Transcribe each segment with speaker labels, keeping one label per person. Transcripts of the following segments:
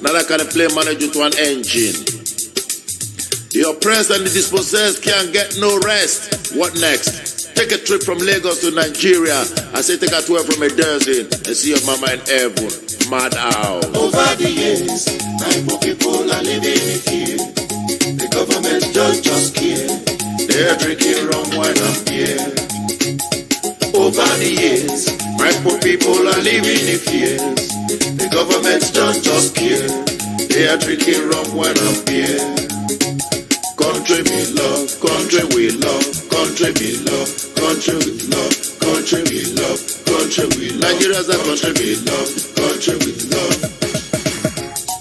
Speaker 1: Now that kind of play manage with one engine. The oppressed and the dispossessed can't get no rest. What next? Take a trip from Lagos to Nigeria. I say take a tour from a dozen and see your mama in heaven. Mad out.
Speaker 2: Over the years, my poor people are living in fear. The government just care. They're drinking rum, wine and beer. Over the years, my poor people are living in fears. The government just care. They are drinking rum, wine and beer. Country we love, country we love, country we love, country we love, country we love, country we love.
Speaker 1: Nigeria's a country we love,
Speaker 2: country we love.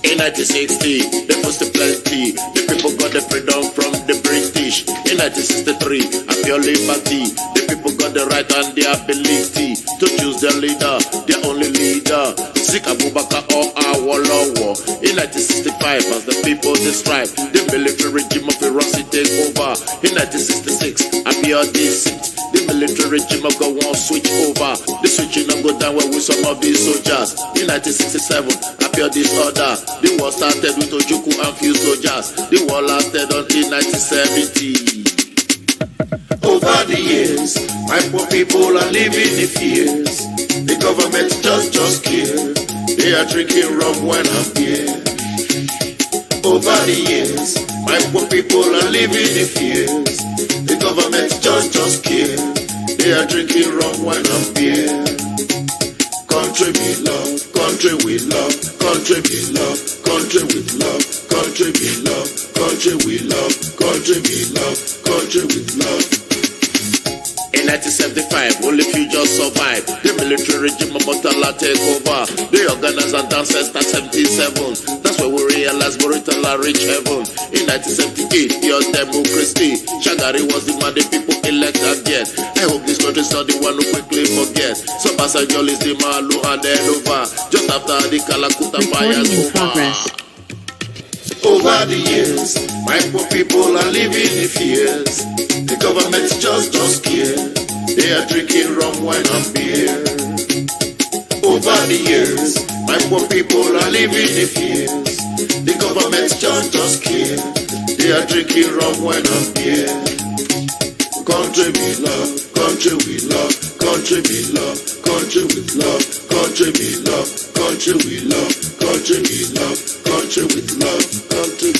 Speaker 1: In 1960, there was the plenty. The people got the freedom from the British. In 1963, a pure liberty. The people got the right and the ability to choose their leader, their only leader. Zik Abubakar or Awolowo. In 1965, as the people described, the military regime of Iraqi take over. In 1966, a pure deceit. The military regime of God won't switch over. The switching will go down with some of these soldiers. In 1967, a pure disorder. The war started with Ojukwu and few soldiers. The war lasted until 1970.
Speaker 2: Over the years, my poor people are living in fears. The government just care. They are drinking rum, wine and beer. Over the years, my poor people are living in fears. The government just care. They are drinking rum, wine and beer. Country we love, country we love, country we love, country with love, country we love, country we love, country we love, country with love.
Speaker 1: In 1975, only few just survived. The military regime of Murtala take over. The organizers and dancers at 77. That's where we realized Murtala reach heaven. In 1978, pure democracy. Shagari was the man the people elect again. I hope this country's not the one who quickly forget. So Pasajol is the man who handed over. Just after the Kalakuta fires over.
Speaker 2: Over the years, my poor people are living in fears. The government just care. They are drinking rum, wine and beer. Over the years, my poor people are living in fears. The government just care. They are drinking rum, wine and beer. Country we love, country we love, country we love, country with love, country we love, country we love, country we love, country with love, country.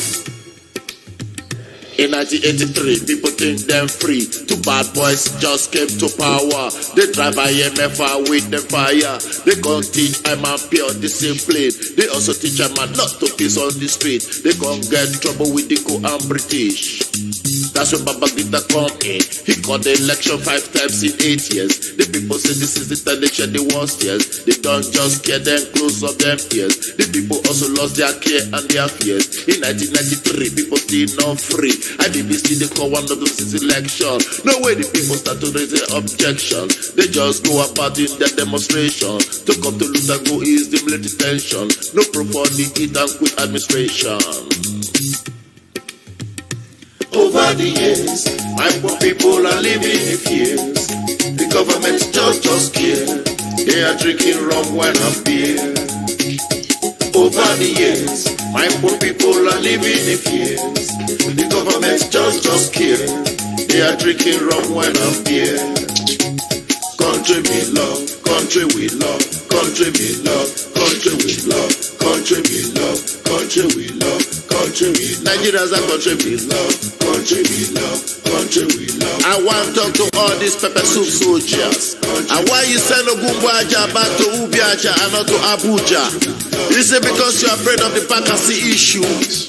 Speaker 1: In 1983, people think them free. Two bad boys just came to power. They drive IMF with the fire. They can't teach I'm a pure discipline. They also teach I'm a lot to peace on the street. They can't get trouble with the co and British. That's when Baba Gita come in. He got the election 5 times in 8 years. The people say this is the time they shed the worst years. They don't just care, then close up them ears. The people also lost their care and their fears. In 1993, people still not free. IBBC, they call one of those election. No way the people start to raise their objection. They just go about in their demonstration. To come to loot and go ease the military tension. No proof for the eat and quit administration.
Speaker 2: Over the years, my poor people are living in fears. The government just care. They are drinking rum, wine and beer. Over the years, my poor people are living in fears. The government just care. They are drinking rum, wine and beer. Country we love, country we love, country we love, country we love, country we love, country we love, country we love.
Speaker 1: Nigeria's a country we love,
Speaker 2: country we love, country we love.
Speaker 1: I want to talk to all these pepper soup soldiers. And why you send Ogungwaja back to Ubiaja and not to Abuja? Is it because you're afraid of the Bakassi issue?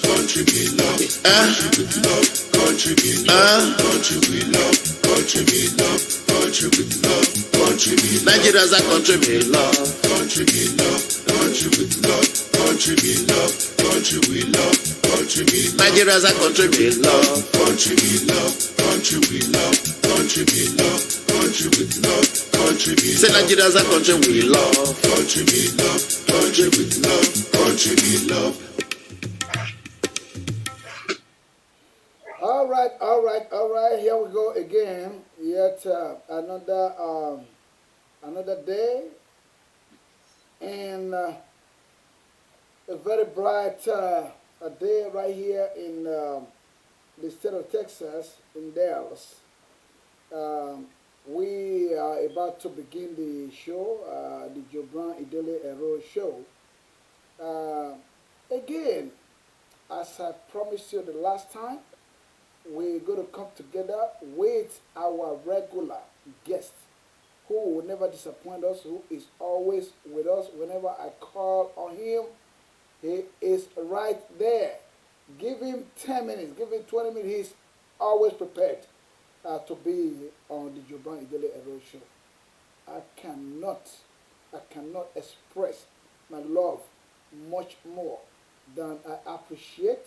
Speaker 2: Country we love, country we love, country we love, country we love, country we love, country we love.
Speaker 1: Nigeria's a country we love,
Speaker 2: country we love, country we love, country we love, country we love, country we love.
Speaker 1: Nigeria's a country we love,
Speaker 2: country we love, country we love, country we love, country we love, country we love.
Speaker 1: Say Nigeria's a country we love,
Speaker 2: country we love, country we love, country we love.
Speaker 3: All right. Here we go again. Yet another day, and a very bright day right here in the state of Texas, in Dallas. Um, we are about to begin the show, the Jobran Idele-Ero show. Uh, Again, as I promised you the last time, we're going to come together with our regular guest who will never disappoint us, who is always with us whenever I call on him. He is right there. Give him 10 minutes, give him 20 minutes. He's always prepared to be on the Joban Idele-Ero show. I cannot, I cannot express my love much more than I appreciate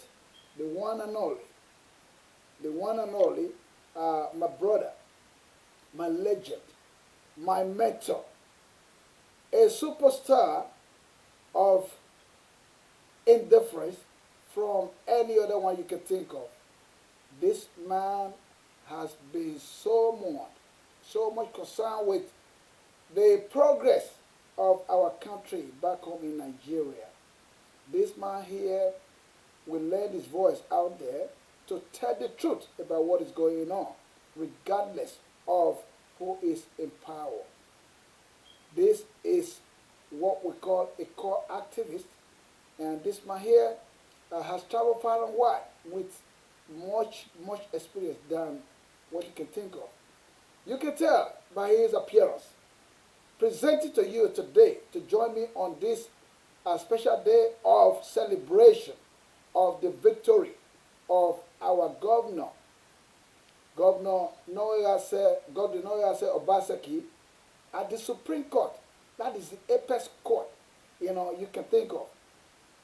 Speaker 3: the one and only, the one and only, my brother, my legend, my mentor, a superstar of indifference from any other one you can think of. This man has been so mourned, so much concerned with the progress of our country back home in Nigeria. This man here will lend his voice out there to tell the truth about what is going on, regardless of who is in power. This is what we call a core activist, and this man here has traveled far and wide with much experience than what you can think of. You can tell by his appearance. Presenting to you today to join me on this special day of celebration of the victory of our Governor Noyase Obaseki, at the Supreme Court. That is the apex court, you can think of.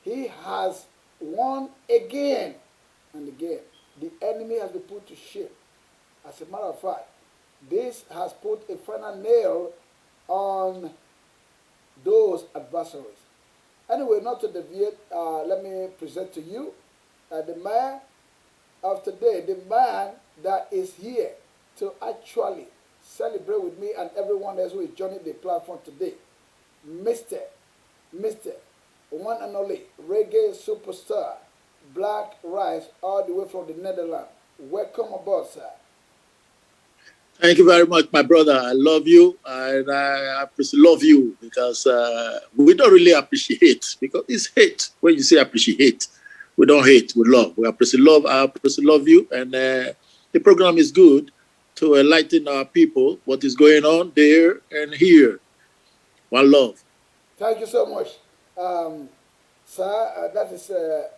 Speaker 3: He has won again and again. The enemy has been put to shame. As a matter of fact, this has put a final nail on those adversaries. Anyway, not to deviate, let me present to you the man of today, the man that is here to actually celebrate with me and everyone else who is joining the platform today. Mr. One and only reggae superstar, Black Rice, all the way from the Netherlands. Welcome aboard, sir.
Speaker 1: Thank you very much, my brother. I love you, and I love you because we don't really appreciate, because it's hate. When you say appreciate, we don't hate, we love. We appreciate love. I appreciate love you, and the program is good to enlighten our people what is going on there and here. One love.
Speaker 3: Thank you so much. Sir, that is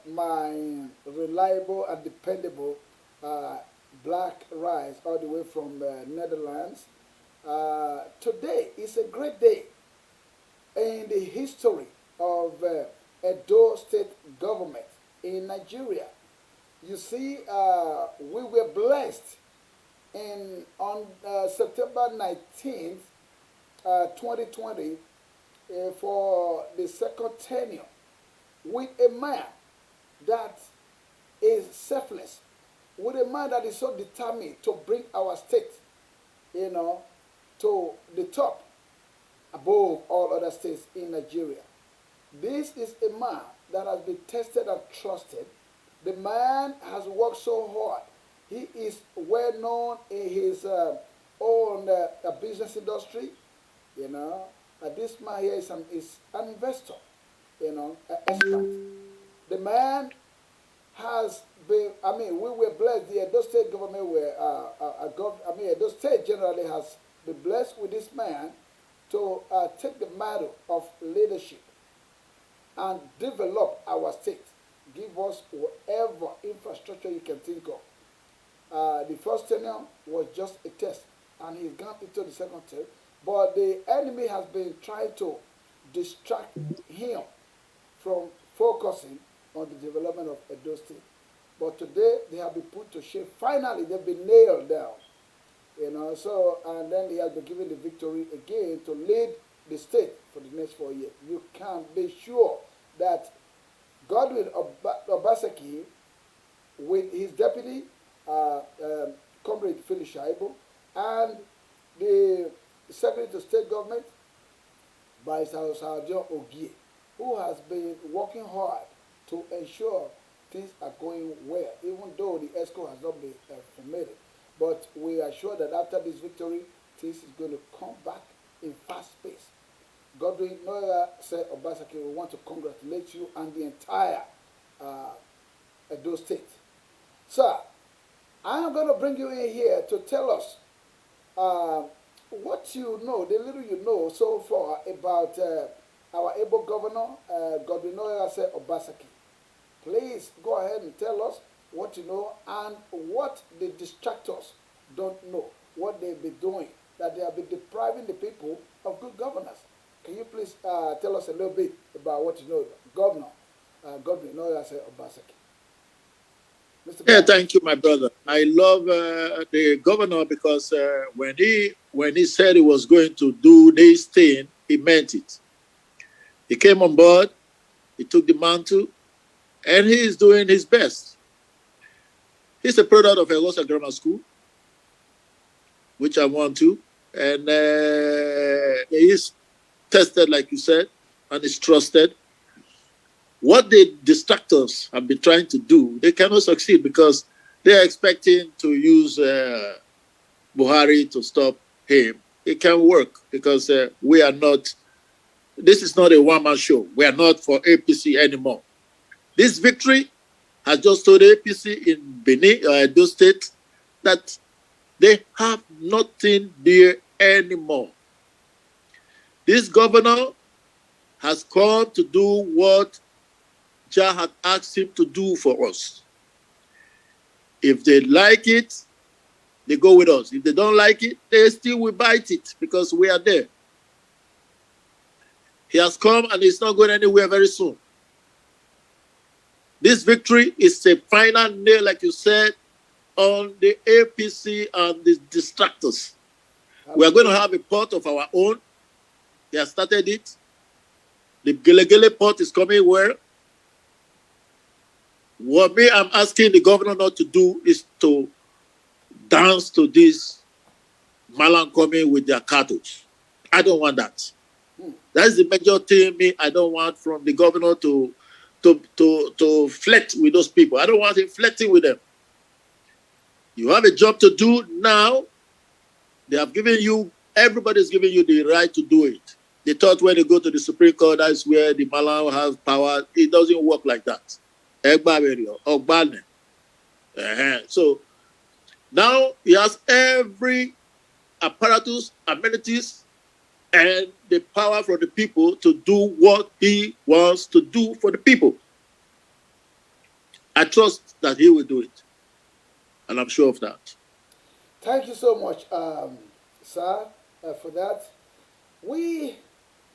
Speaker 3: my reliable and dependable uh, Black Rice, all the way from the Netherlands. Today is a great day in the history of Edo State government in Nigeria. You see, we were blessed on September 19th, 2020, for the second tenure with a man that is selfless, with a man that is so determined to bring our state, to the top above all other states in Nigeria. This is a man that has been tested and trusted. The man has worked so hard. He is well known in his own business industry, this man here is an investor, an expert. The man has been, we were blessed. The Edo State government Edo State generally has been blessed with this man to take the mantle of leadership and develop our state. Give us whatever infrastructure you can think of. The first tenure was just a test, and he's gone into the second term. But the enemy has been trying to distract him from focusing on the development of Edo State. But today they have been put to shame. Finally, they've been nailed down. And then he has been given the victory again to lead the state for the next 4 years. You can be sure that Godwin Obaseki, with his deputy, Comrade Philip Shaibu, and the Secretary to State Government, by Sarjon Ogie, who has been working hard to ensure things are going well, even though the ESCO has not been formatted. But we are sure that after this victory, things is going to come back in fast pace. Godwin Noya said, Obasaki, we want to congratulate you and the entire uh, Edo State. Sir, I am going to bring you in here to tell us uh, what you know, the little you know so far about our able governor, Godwin Noyase Obasaki. Please go ahead and tell us what you know and what the distractors don't know, what they've been doing, that they have been depriving the people of good governance. Can you please tell us a little bit about what you know, Governor Godwin Noyase Obasaki? Mr.
Speaker 1: Yeah,
Speaker 3: Governor.
Speaker 1: thank you, my brother. I love the governor because when he said he was going to do this thing, he meant it. He came on board, he took the mantle, and he is doing his best. He's a product of Egosa Grammar School, which I want to, and he is tested, like you said, and is trusted. What the distractors have been trying to do, they cannot succeed because they are expecting to use Buhari to stop him. It can work because we are not, this is not a one-man show. We are not for APC anymore. This victory has just told APC in Benin, Edo State, that they have nothing there anymore. This governor has come to do what Jah had asked him to do for us. If they like it, they go with us. If they don't like it, they still will bite it because we are there. He has come and he's not going anywhere very soon. This victory is a final nail, like you said, on the APC and the distractors. We are going to
Speaker 3: Hallelujah.
Speaker 1: have a port of our own. He has started it. The Gelegele port is coming where? What me I'm asking the governor not to do is to dance to this Malan coming with their cartels. I don't want that.
Speaker 3: Hmm.
Speaker 1: That's the major thing me I don't want from the governor to flirt with those people. I don't want him flirting with them. You have a job to do now. They have given you, everybody's giving you the right to do it. They thought when they go to the Supreme Court, that's where the Malan has power. It doesn't work like that. So now he has every apparatus, amenities, and the power for the people to do what he wants to do for the people. I trust that he will do it, and I'm sure of that.
Speaker 3: Thank you so much, sir, for that. We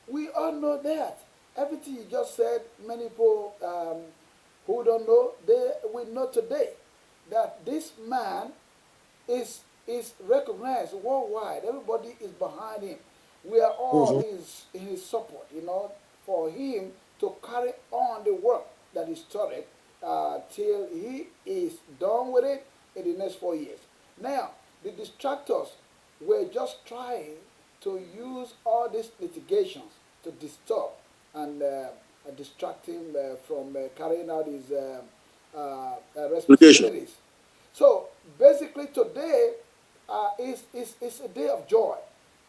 Speaker 3: we all know that. Everything you just said, many people who don't know, they will know today that this man is recognized worldwide. Everybody is behind him. We are all
Speaker 1: Mhm.
Speaker 3: in his support, for him to carry on the work that he started till he is done with it in the next 4 years. Now, the distractors were just trying to use all these litigations to disturb and distract him from carrying out his
Speaker 1: Application.
Speaker 3: responsibilities. So basically, today is a day of joy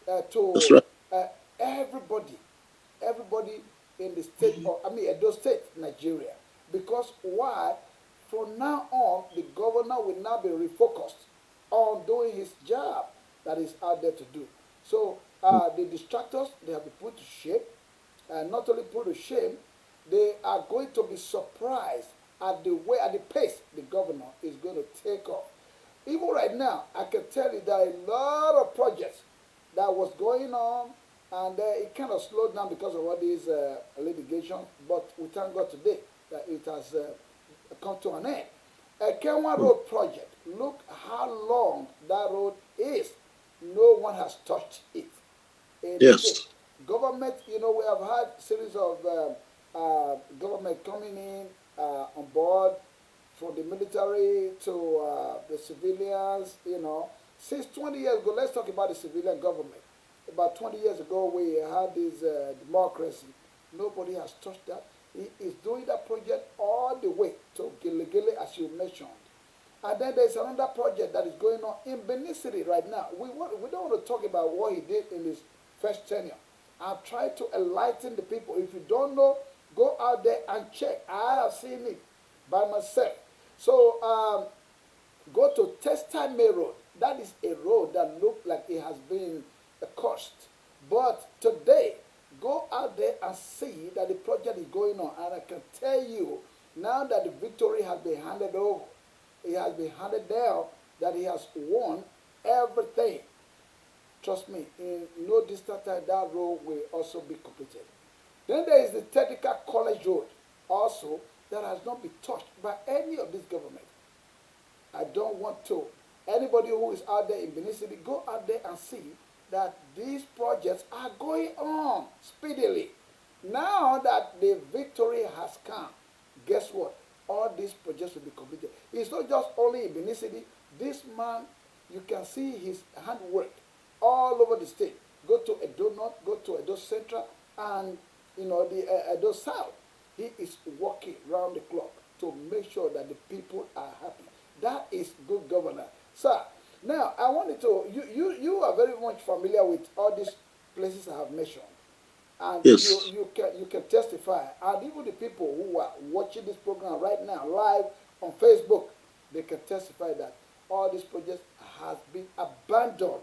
Speaker 1: That's
Speaker 3: to
Speaker 1: right.
Speaker 3: uh, everybody, everybody in the state, or I mean, Edo State, Nigeria. Because why? From now on, the governor will now be refocused on doing his job that is out there to do. So the distractors, they have been put to shame, and not only put to shame, they are going to be surprised at the way, at the pace the governor is going to take off. Even right now, I can tell you there are a lot of projects that was going on, and it kind of slowed down because of all these litigation. But we thank God today that it has come to an end. A Kenwa Road project. Look how long that road is. No one has touched it in the state.
Speaker 1: Yes.
Speaker 3: Government, we have had series of government coming in on board, from the military to the civilians, Since 20 years ago, let's talk about the civilian government. About 20 years ago, we had this democracy. Nobody has touched that. He is doing that project all the way to Gele, as you mentioned. And then there's another project that is going on in Benin City right now. We don't want to talk about what he did in his first tenure. I've tried to enlighten the people. If you don't know, go out there and check. I have seen it by myself. So go to Testame Road. That is a road that looks like it has been cursed. But today, go out there and see that the project is going on. And I can tell you, now that the victory has been handed over, it has been handed down, that he has won everything. Trust me, in no distant time, that road will also be completed. Then there is the Technical College Road, also, that has not been touched by any of this government. I don't want to. Anybody who is out there in Benin City, go out there and see that these projects are going on speedily. Now that the victory has come, guess what? All these projects will be completed. It's not just only in Benin City. This man, you can see his handwork all over the state. Go to Edo North, go to Edo Central, and the Edo South. He is working round the clock to make sure that the people are happy. That is good governance. Sir, now I wanted to, you are very much familiar with all these places I have mentioned. And
Speaker 1: Yes.
Speaker 3: you can testify. And even the people who are watching this program right now, live on Facebook, they can testify that all these projects has been abandoned,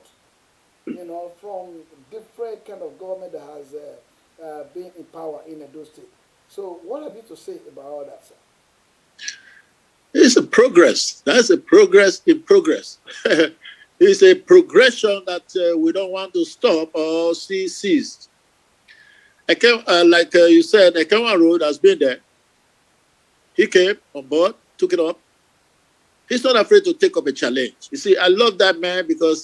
Speaker 3: from different kind of government that has been in power in Edo State. So what have you to say about all that, sir?
Speaker 1: It's a progress. That's a progress in progress. It's a progression that we don't want to stop or see ceased. Like you said, Ekenwa Road has been there. He came on board, took it up. He's not afraid to take up a challenge. You see, I love that man because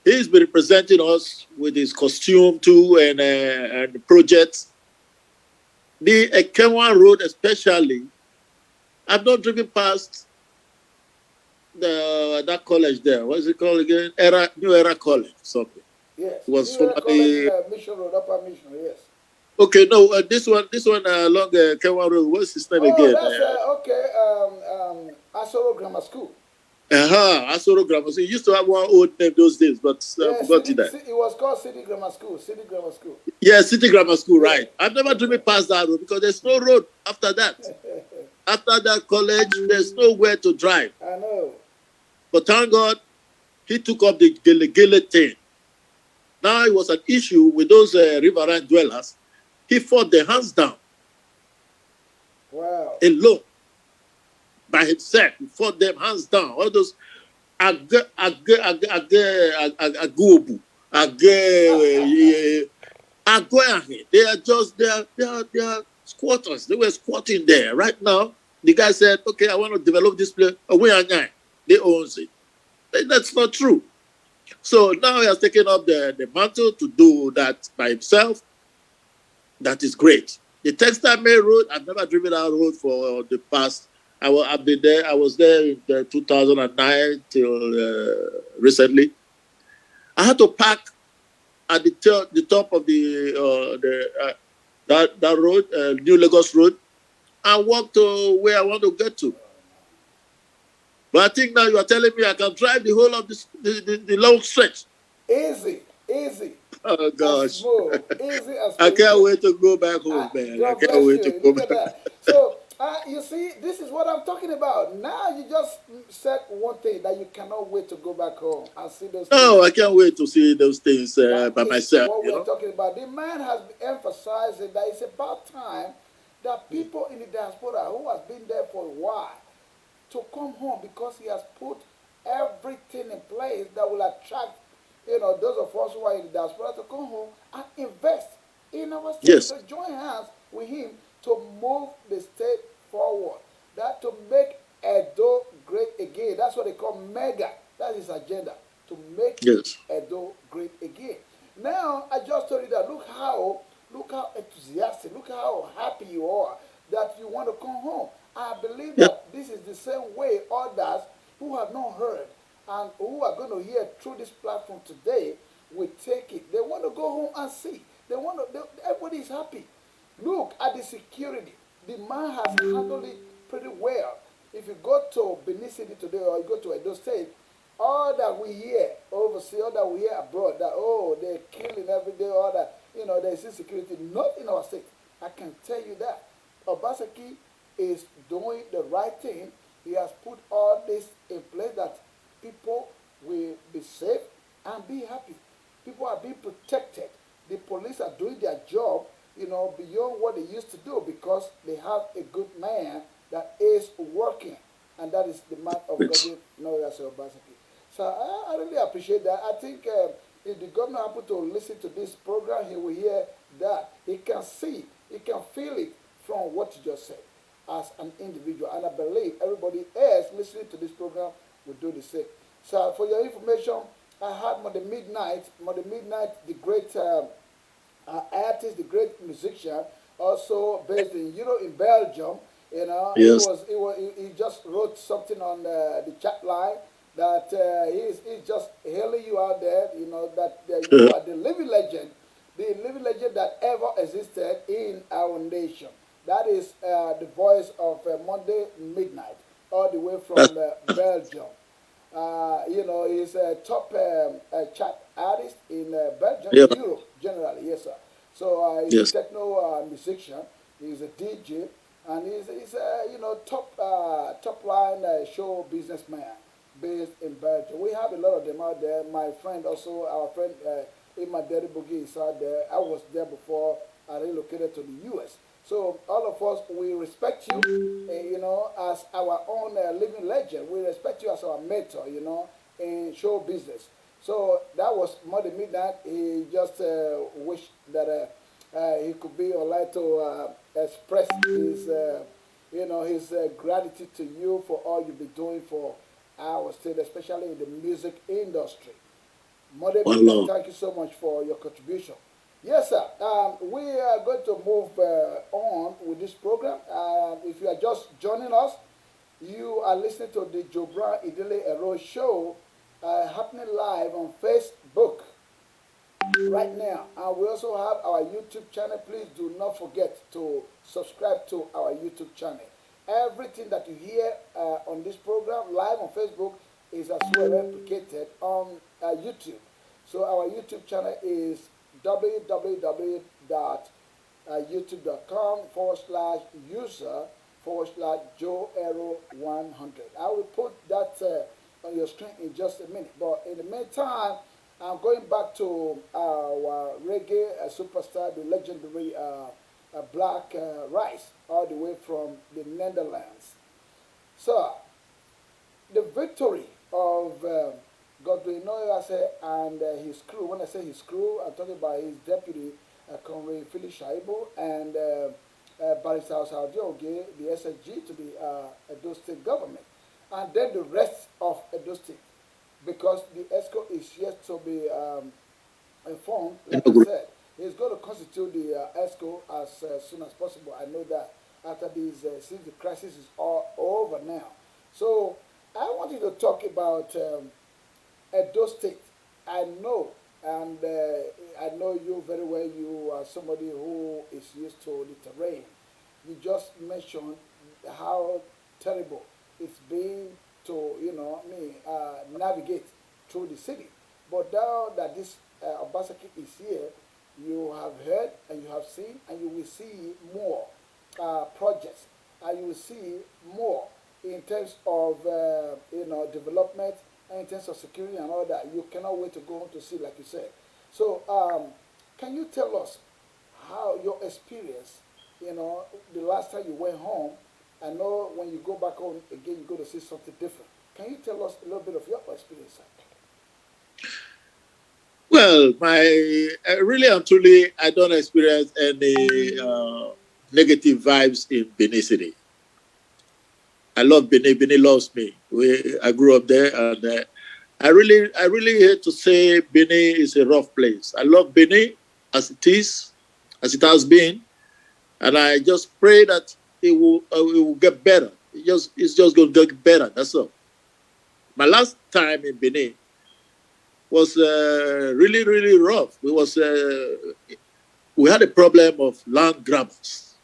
Speaker 1: he's been representing us with his costume too and the projects. The Ekenwa Road, especially, I've not driven past that college there. What's it called again? New Era College, something.
Speaker 3: Yes,
Speaker 1: It was
Speaker 3: New Era College,
Speaker 1: formerly
Speaker 3: Mission Road, Upper Mission, yes.
Speaker 1: okay. No, this one along Kenwa Road. What's his name
Speaker 3: Oh,
Speaker 1: again?
Speaker 3: that's okay. Asoro Grammar School.
Speaker 1: Asoro Grammar. So he used to have one old name those days, but I
Speaker 3: Yeah,
Speaker 1: forgot it.
Speaker 3: it was called City Grammar School. City Grammar School.
Speaker 1: Yeah, City Grammar School,
Speaker 3: Yeah.
Speaker 1: right. I've never driven past that road because there's no road after that. After that college, there's nowhere to drive.
Speaker 3: I know.
Speaker 1: But thank God, he took up the Gele thing. Now it was an issue with those riverine dwellers. He fought their hands down.
Speaker 3: Wow.
Speaker 1: Alone. By himself. He fought them hands down. All those agobu, they are just they are squatters. They were squatting there. Right now, the guy said, "Okay, I want to develop this place." They own it. That's not true. So now he has taken up the mantle to do that by himself. That is great. The Textile Main Road, I've never driven that road for the past. I've been there. I was there in 2009 till recently. I had to park at the top of that road, New Lagos Road, and walk to where I want to get to. But I think now you are telling me I can drive the whole of the long stretch.
Speaker 3: Easy.
Speaker 1: Oh gosh.
Speaker 3: Smooth. Easy as
Speaker 1: I
Speaker 3: smooth.
Speaker 1: can't wait to go back home, man. I
Speaker 3: God
Speaker 1: can't
Speaker 3: bless
Speaker 1: wait to
Speaker 3: you.
Speaker 1: go
Speaker 3: Look at
Speaker 1: back.
Speaker 3: that. So, you see, this is what I'm talking about. Now you just said one thing that you cannot wait to go back home and see those things.
Speaker 1: Oh, I can't wait to see those things
Speaker 3: That
Speaker 1: by
Speaker 3: is
Speaker 1: myself,
Speaker 3: what
Speaker 1: you
Speaker 3: we're
Speaker 1: know?
Speaker 3: talking about. The man has emphasized that it's about time that people in the diaspora who has been there for a while to come home, because he has put everything in place that will attract those of us who are in the diaspora to come home and invest in our state,
Speaker 1: Yes.
Speaker 3: to join hands with him to move the state forward, that to make Edo great again. That's what they call mega. That's his agenda, to make
Speaker 1: Yes.
Speaker 3: Edo great again. Now I just told you that look how enthusiastic, look how happy you are that you want to come home. I believe
Speaker 1: Yeah.
Speaker 3: that this is the same way others who have not heard and who are going to hear through this platform today will take it. They want to go home and see. Everybody is happy. Look at the security. The man has handled it pretty well. If you go to Benin City today or you go to Edo State, all that we hear overseas, all that we hear abroad, that oh they're killing every day, all that there's insecurity. Not in our state. I can tell you that. Obaseki is doing the right thing. He has put all this in place that people will be safe and be happy. People are being protected. The police are doing their job, beyond what they used to do because they have a good man that is working, and that is the man of Godwin Noyase Obaseki. So I really appreciate that. I think if the governor happen to listen to this program, he will hear that. He can see, he can feel it from what you just said as an individual. And I believe everybody else listening to this program will do the same. So for your information, I had Monday Midnight, the great artist, the great musician, also based in Belgium.
Speaker 2: Yes.
Speaker 3: He just wrote something on the chat line that he's just hailing you out there. That you are the living legend that ever existed in our nation. That is the voice of Monday Midnight, all the way from Belgium. He's a top chat artist in Belgium,
Speaker 2: Yeah.
Speaker 3: in Europe generally, yes, sir. So he's a
Speaker 2: Yes.
Speaker 3: techno musician. He's a DJ, and he's a top line show businessman based in Belgium. We have a lot of them out there. My friend also, our friend Ima Daddy Boogie is out there. I was there before I relocated to the U.S. So all of us, we respect you, as our own living legend. We respect you as our mentor, in show business. So that was Monday Midnight. He just wished that he could be online to express his gratitude to you for all you've been doing for our state, especially in the music industry. Monday Midnight,
Speaker 2: Well,
Speaker 3: thank you so much for your contribution. Yes, sir. We are going to move on with this program. If you are just joining us, you are listening to the Jobran Idele-Ero show happening live on Facebook right now. And we also have our YouTube channel. Please do not forget to subscribe to our YouTube channel. Everything that you hear on this program live on Facebook is as well replicated on YouTube. So our YouTube channel is www.youtube.com/user Joe Arrow 100. I will put that on your screen in just a minute. But in the meantime, I'm going back to our reggae superstar, the legendary Black Rice, all the way from the Netherlands. So, the victory of Godwin Noyase and his crew, when I say his crew, I'm talking about his deputy, Conrad Philip Shaibu, and Barrister Oge, the SSG to the Edo State government, and then the rest of Edo State, because the ESCO is yet to be informed. Like I said, he's going to constitute the ESCO as soon as possible. I know that after this, since the crisis is all over now. So I want you to talk about Edo State. I know, and I know you very well. You are somebody who is used to the terrain. You just mentioned how terrible it's been to, navigate through the city. But now that this Obaseki is here, you have heard and you have seen, and you will see more projects, and you will see more in terms of development and in terms of security and all that. You cannot wait to go home to see, like you said. So, can you tell us how your experience, the last time you went home? I know when you go back home again, you're going to see something different. Can you tell us a little bit of your experience?
Speaker 2: well, really and truly, I don't experience any negative vibes in Benin City. I love Benin. Benin loves me. I grew up there, and I really hate to say Benin is a rough place. I love Benin as it is, as it has been, and I just pray that it will get better. It's just going to get better. That's all. My last time in Benin was really really rough. It was
Speaker 1: we had a problem of land grabbers.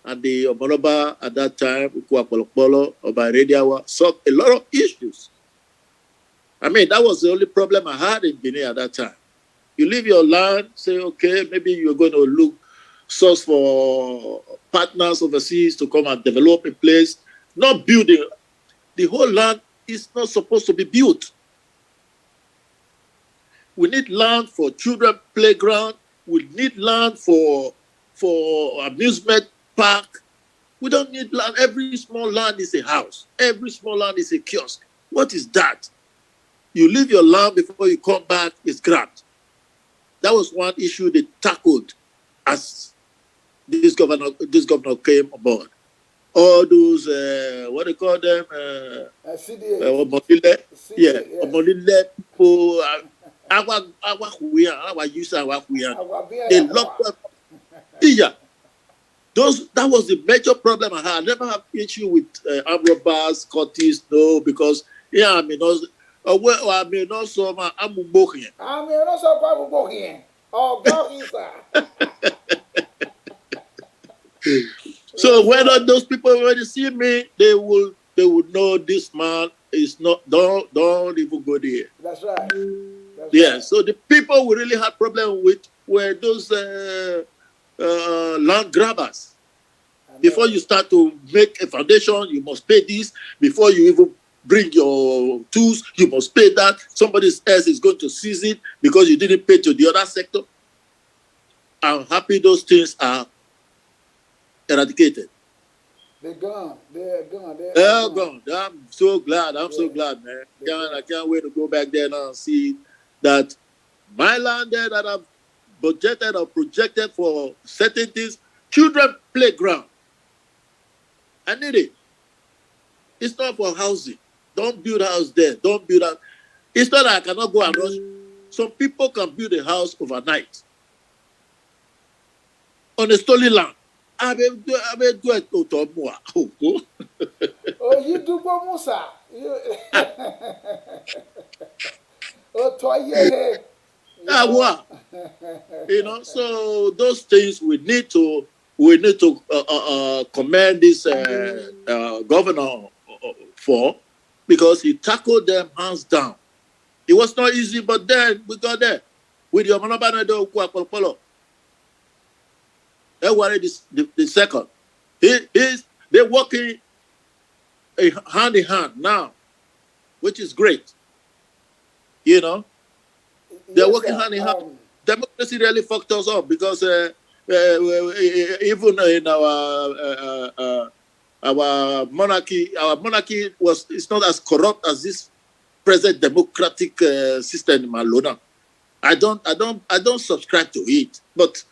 Speaker 1: And the Omoloba at that time, Ukuapolopolo, Oba Rediawa, solved a lot of issues. I mean, that was the only problem I had in Benin at that time. You leave your land, say, okay, maybe you're going to look source for partners overseas to come and develop a place, not building. The whole land is not supposed to be built. We need land for children playground. We need land for amusement park. We don't need land. Every small land is a house. Every small land is a kiosk. What is that? You leave your land before you come back, it's grabbed. That was one issue they tackled as this governor came aboard. All those, what do you call them?
Speaker 3: CDA.
Speaker 1: Yeah,
Speaker 3: Yes.
Speaker 1: people, they locked up. Yeah, that was the major problem I had. I never have issue with armed robbers, Scottish, no, because yeah, I mean, also, I mean, also, I'm Mugbokian.
Speaker 3: I mean, also quite here. Oh, God, sir.
Speaker 1: So
Speaker 3: Yes,
Speaker 1: when
Speaker 3: sir.
Speaker 1: those people when they see me, they will know this man is not. Don't even go there.
Speaker 3: That's right. That's
Speaker 1: Yeah.
Speaker 3: right.
Speaker 1: So the people we really had problem with were those land grabbers. Before you start to make a foundation, you must pay this. Before you even bring your tools, you must pay that. Somebody else is going to seize it because you didn't pay to the other sector. I'm happy those things are eradicated.
Speaker 3: They're gone. They're gone.
Speaker 1: They're gone. I'm so glad. I'm so
Speaker 3: Yeah.
Speaker 1: glad, man. I can't wait to go back there now and see that my land there that I've budgeted or projected for certain things, children playground. I need it. It's not for housing. Don't build a house there. Don't build a. It's not that I cannot go and rush. Some people can build a house overnight on a stolen land. I mean, do it to more.
Speaker 3: Oh, you do go Musa. You. Oh, toye. You know.
Speaker 1: What? So those things we need to commend this governor for, because he tackled them hands down. It was not easy, but then we got there with your Manabanado Kwapolo. They worried the second. They're working hand in hand now, which is great. They're
Speaker 3: Yes,
Speaker 1: working
Speaker 3: sir.
Speaker 1: hand in hand. Democracy really fucked us up because even in our monarchy it's not as corrupt as this present democratic system in Malona. I don't subscribe to it, but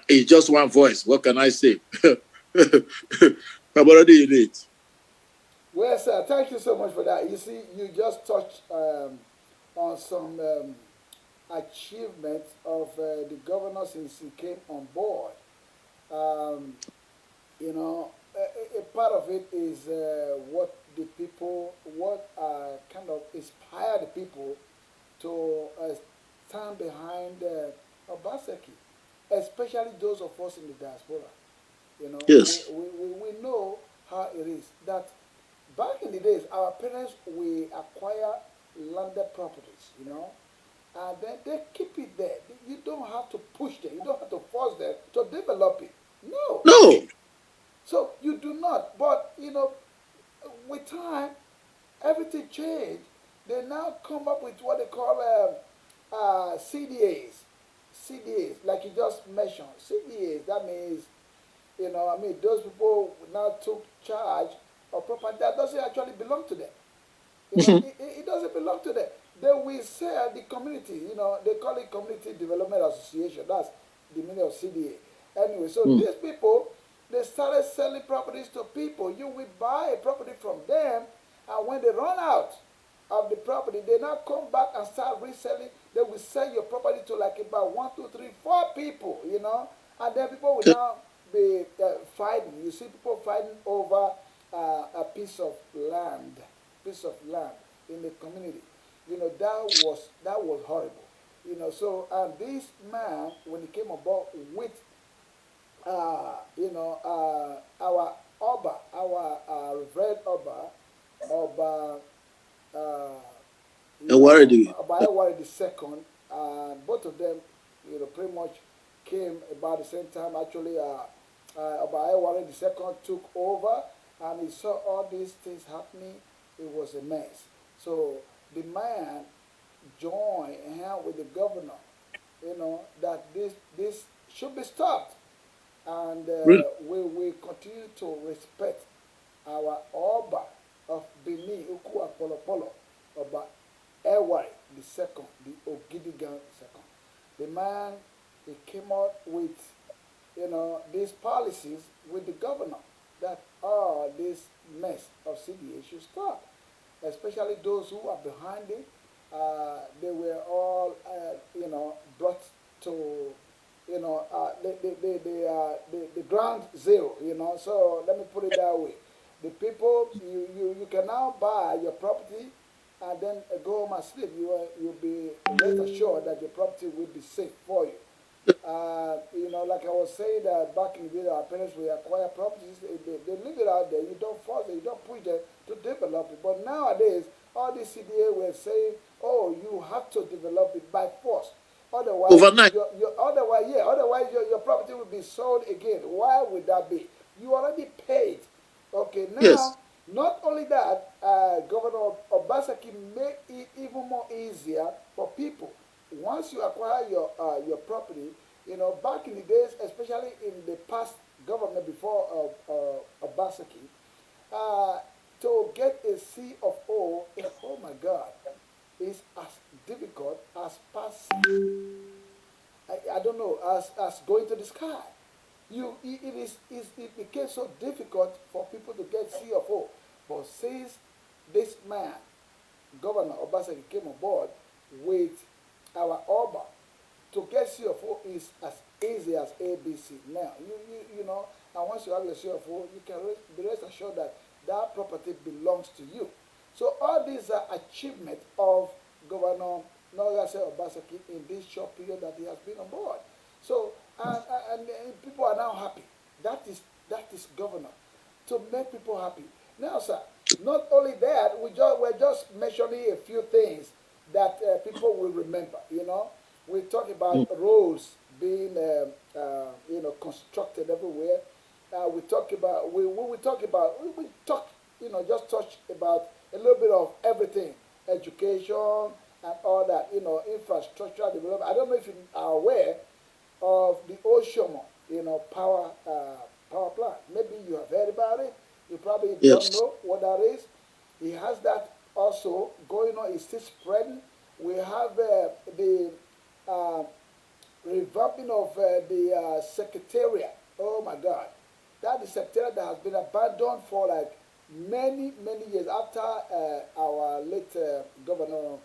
Speaker 1: it's just one voice. What can I say? I'm already in it.
Speaker 3: Well, sir, thank you so much for that. You see, you just touched on some achievements of the governor since he came on board. Um, a part of it is what kind of inspire the people to stand behind Obaseki, especially those of us in the diaspora.
Speaker 1: Yes.
Speaker 3: We know how it is that back in the days, our parents we acquire landed properties, and then they keep it there. You don't have to push them. You don't have to force them to develop it. No.
Speaker 1: No.
Speaker 3: So you do not. But with time, everything changed. They now come up with what they call CDAs. CDAs, like you just mentioned. CDAs. That means those people now took charge of property that doesn't actually belong to them. It doesn't belong to them. They will sell the community. They call it Community Development Association. That's the meaning of CDA. Anyway, so these people, they started selling properties to people. You will buy a property from them, and when they run out of the property, they now come back and start reselling. They will sell your property to like about 1, 2, 3, 4 people, and then people will now be fighting. You see people fighting over a piece of land in the community. That was horrible. So and this man, when he came aboard with our Oba, our Reverend Oba, uh,
Speaker 1: Already.
Speaker 3: Oba the second, and both of them, pretty much came about the same time. Actually, Oba the second took over, and he saw all these things happening. It was a mess. So the man joined hand with the governor, that this should be stopped, and
Speaker 1: Really?
Speaker 3: we will continue to respect our Oba of Benin, Uku Apollo, Oba Ewai the second, the Ogidigan second. The man, he came out with, these policies with the governor that this mess of CDA should stop, especially those who are behind it. They were all, brought to, the ground zero, So let me put it that way. The people, you can now buy your property and then go home and sleep. You'll be rest assured that your property will be safe for you. Like I was saying that back in the day, our parents will acquire properties, they leave it out there. You don't force it, you don't push them to develop it. But nowadays, all the CDA were saying, oh, you have to develop it by force. Otherwise,
Speaker 1: Overnight.
Speaker 3: your property will be sold again. Why would that be? You already paid. Okay,
Speaker 1: Yes.
Speaker 3: now, not only that, Governor Obasaki made it even more easier for people. Once you acquire your property, back in the days, especially in the past government before Obasaki, uh, to get a C of O, oh my God, is as difficult as passing, I don't know, as going to the sky. It became so difficult for people to get C of O. But since this man, Governor Obaseki, came on board with our Oba, to get CFO is as easy as ABC. Now, and once you have your CFO, you can be rest assured that that property belongs to you. So all these are achievements of Governor Nogase Obaseki in this short period that he has been on board. So, and people are now happy. That is governor, to make people happy. Now, sir, not only that, we're just mentioning a few things that people will remember. We talk about roads being, constructed everywhere. We talk, just touch about a little bit of everything, education and all that, infrastructure development. I don't know if you are aware of the Oshomo, power plant. Maybe you have heard about it. You probably don't
Speaker 1: Yes.
Speaker 3: know what that is. He has that also going on. It's still spreading. We have the uh, revamping of the secretariat. Oh my God, that is secretariat that has been abandoned for like many many years after our late governor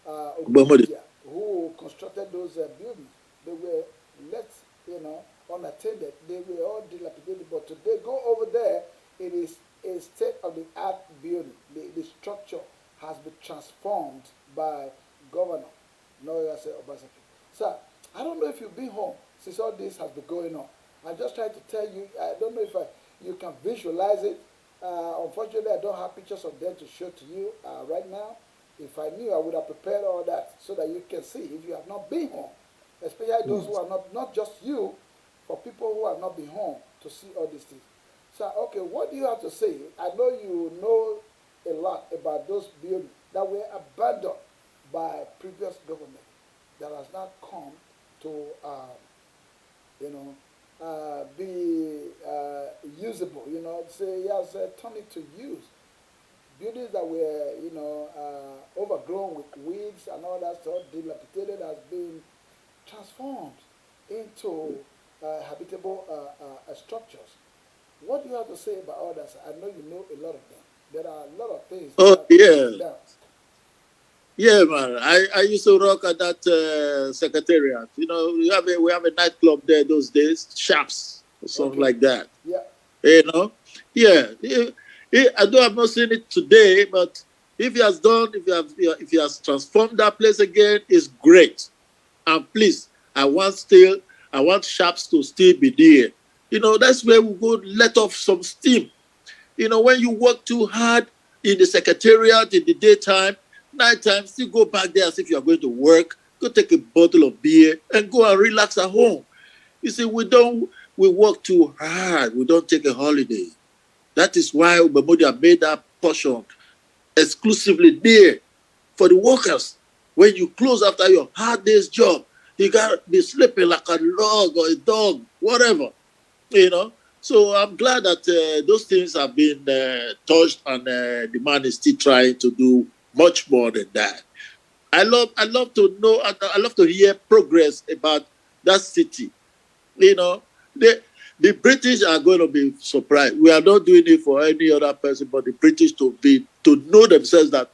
Speaker 1: Obamodi.
Speaker 3: Ogidinja, who constructed those buildings. They were left, unattended. They were all dilapidated. But today, go over there. It is a state of the art building. The structure has been transformed by Governor Noyase Obaseki. Sir, I don't know if you've been home since all this has been going on. I'm just trying to tell you, I don't know if you can visualize it. Unfortunately, I don't have pictures of them to show to you right now. If I knew, I would have prepared all that so that you can see if you have not been home, especially those who are not just you, for people who have not been home to see all these things. So, okay, what do you have to say? I know you know a lot about those buildings that were abandoned by previous government that has not come to, be usable. Say, yes, turn it to use. Buildings that were, overgrown with weeds and all that stuff, dilapidated, has been transformed into habitable structures. What do you have to say about all that? I know you know a lot of them. There are a lot of things
Speaker 1: Oh
Speaker 3: that have
Speaker 1: yeah.
Speaker 3: been done.
Speaker 1: Yeah, man. I used to rock at that secretariat. We have a nightclub there those days, Shaps or something
Speaker 3: Okay.
Speaker 1: like that.
Speaker 3: Yeah.
Speaker 1: You know, yeah. I do have not seen it today, but if he has transformed that place again, it's great. And please, I want sharps to still be there. That's where we go let off some steam. When you work too hard in the secretariat in the daytime, nighttime, still go back there as if you are going to work, go take a bottle of beer and go and relax at home. You see, we work too hard. We don't take a holiday. That is why Ubemodia made that portion exclusively there for the workers. When you close after your hard day's job, you got to be sleeping like a log or a dog, whatever, you know. So I'm glad that those things have been touched, and the man is still trying to do much more than that. I love to know, I love to hear progress about that city. You know, the British are going to be surprised. We are not doing it for any other person, but the British to know themselves that